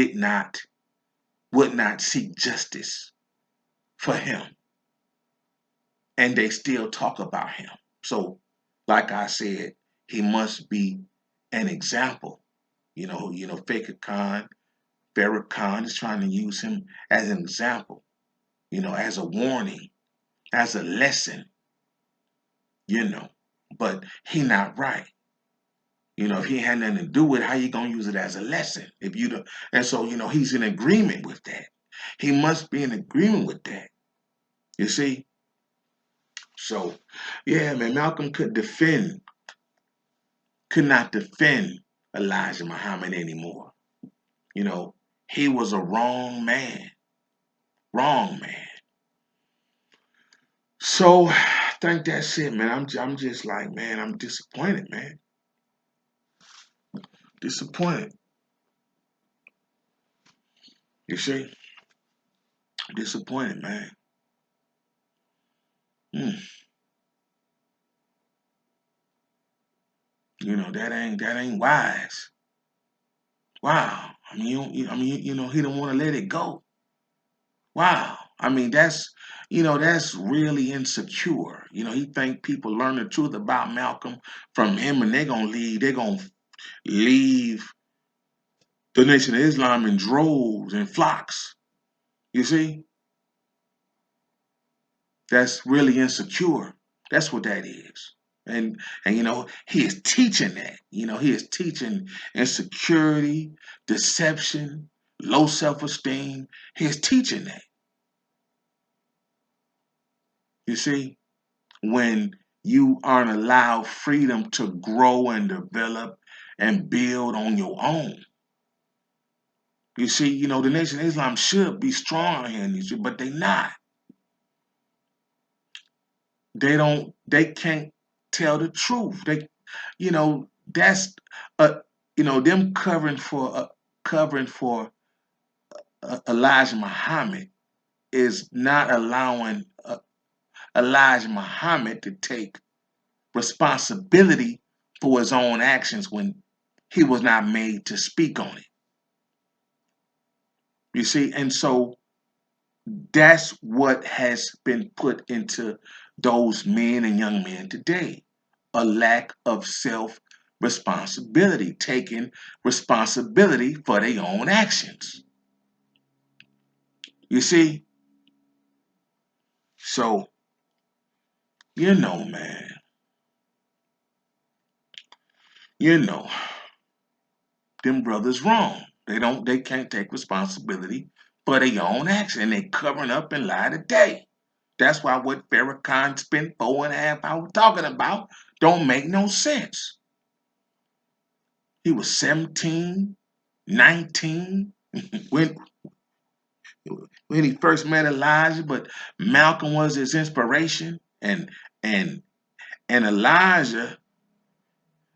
would not seek justice for him. And they still talk about him. So, like I said, he must be an example. Farrakhan is trying to use him as an example, as a warning, as a lesson, you know. But he not right. If he had nothing to do with it, how you gonna use it as a lesson? If you don't, and so he's in agreement with that. He must be in agreement with that. You see. So, yeah, man, Malcolm could not defend Elijah Muhammad anymore. You know, he was a wrong man. Wrong man. So I think that's it, man. I'm just like, man, I'm disappointed, man. Disappointed. You see? Disappointed, man. Hmm. That ain't wise. Wow. I mean, he don't want to let it go. Wow. I mean, that's really insecure. He think people learn the truth about Malcolm from him, and they're gonna leave the Nation of Islam in droves and flocks. You see, that's really insecure. That's what that is. And he is teaching that. He is teaching insecurity, deception, low self-esteem. He is teaching that. You see, when you aren't allowed freedom to grow and develop and build on your own. You see, the Nation of Islam should be strong here in these, but they not. They can't tell the truth. That's them covering for Elijah Muhammad is not allowing Elijah Muhammad to take responsibility for his own actions when he was not made to speak on it. You see, and so that's what has been put into those men and young men today. A lack of self responsibility, taking responsibility for their own actions. You see? So, man, you know, them brothers wrong. They can't take responsibility for their own action. And they covering up and lie today. That's why what Farrakhan spent 4.5 hours talking about don't make no sense. He was 17, 19 when he first met Elijah, but Malcolm was his inspiration, and and Elijah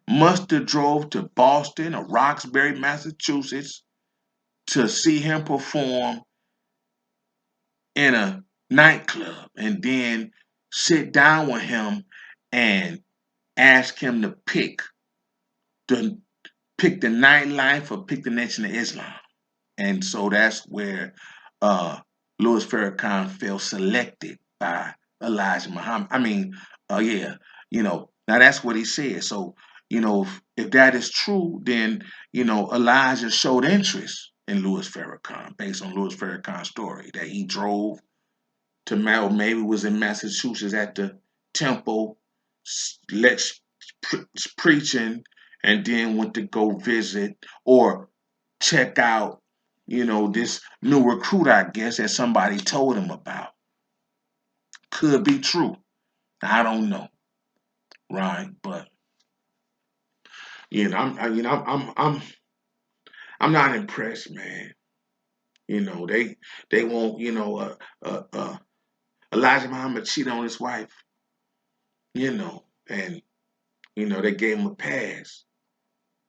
must have drove to Boston or Roxbury, Massachusetts, to see him perform in a nightclub, and then sit down with him and ask him to the pick the nightlife or pick the Nation of Islam. And so that's where Louis Farrakhan felt selected by Elijah Muhammad. I mean, yeah, now that's what he said. So, if that is true, then, Elijah showed interest in Louis Farrakhan based on Louis Farrakhan's story that he drove to maybe was in Massachusetts at the temple, let's preaching, and then went to go visit or check out, this new recruit, I guess, that somebody told him about. Could be true. I don't know, right? But I'm not impressed, man. They won't, Elijah Muhammad cheat on his wife, and they gave him a pass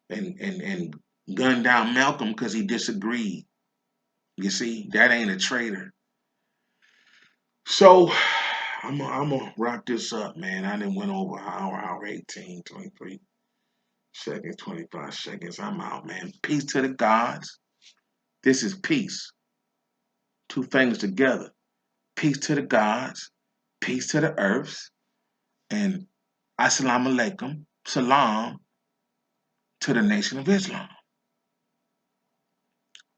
and gunned down Malcolm because he disagreed. You see, that ain't a traitor. So I'm gonna wrap this up, man. I done went over an hour 18, 23 seconds, 25 seconds. I'm out, man. Peace to the gods. This is peace. Two things together. Peace to the gods, peace to the earths, and assalamu alaikum, salam to the Nation of Islam.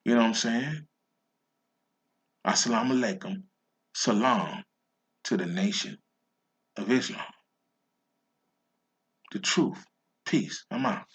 You know what I'm saying? Assalamu alaikum, salam to the Nation of Islam. The truth. Peace. I'm out.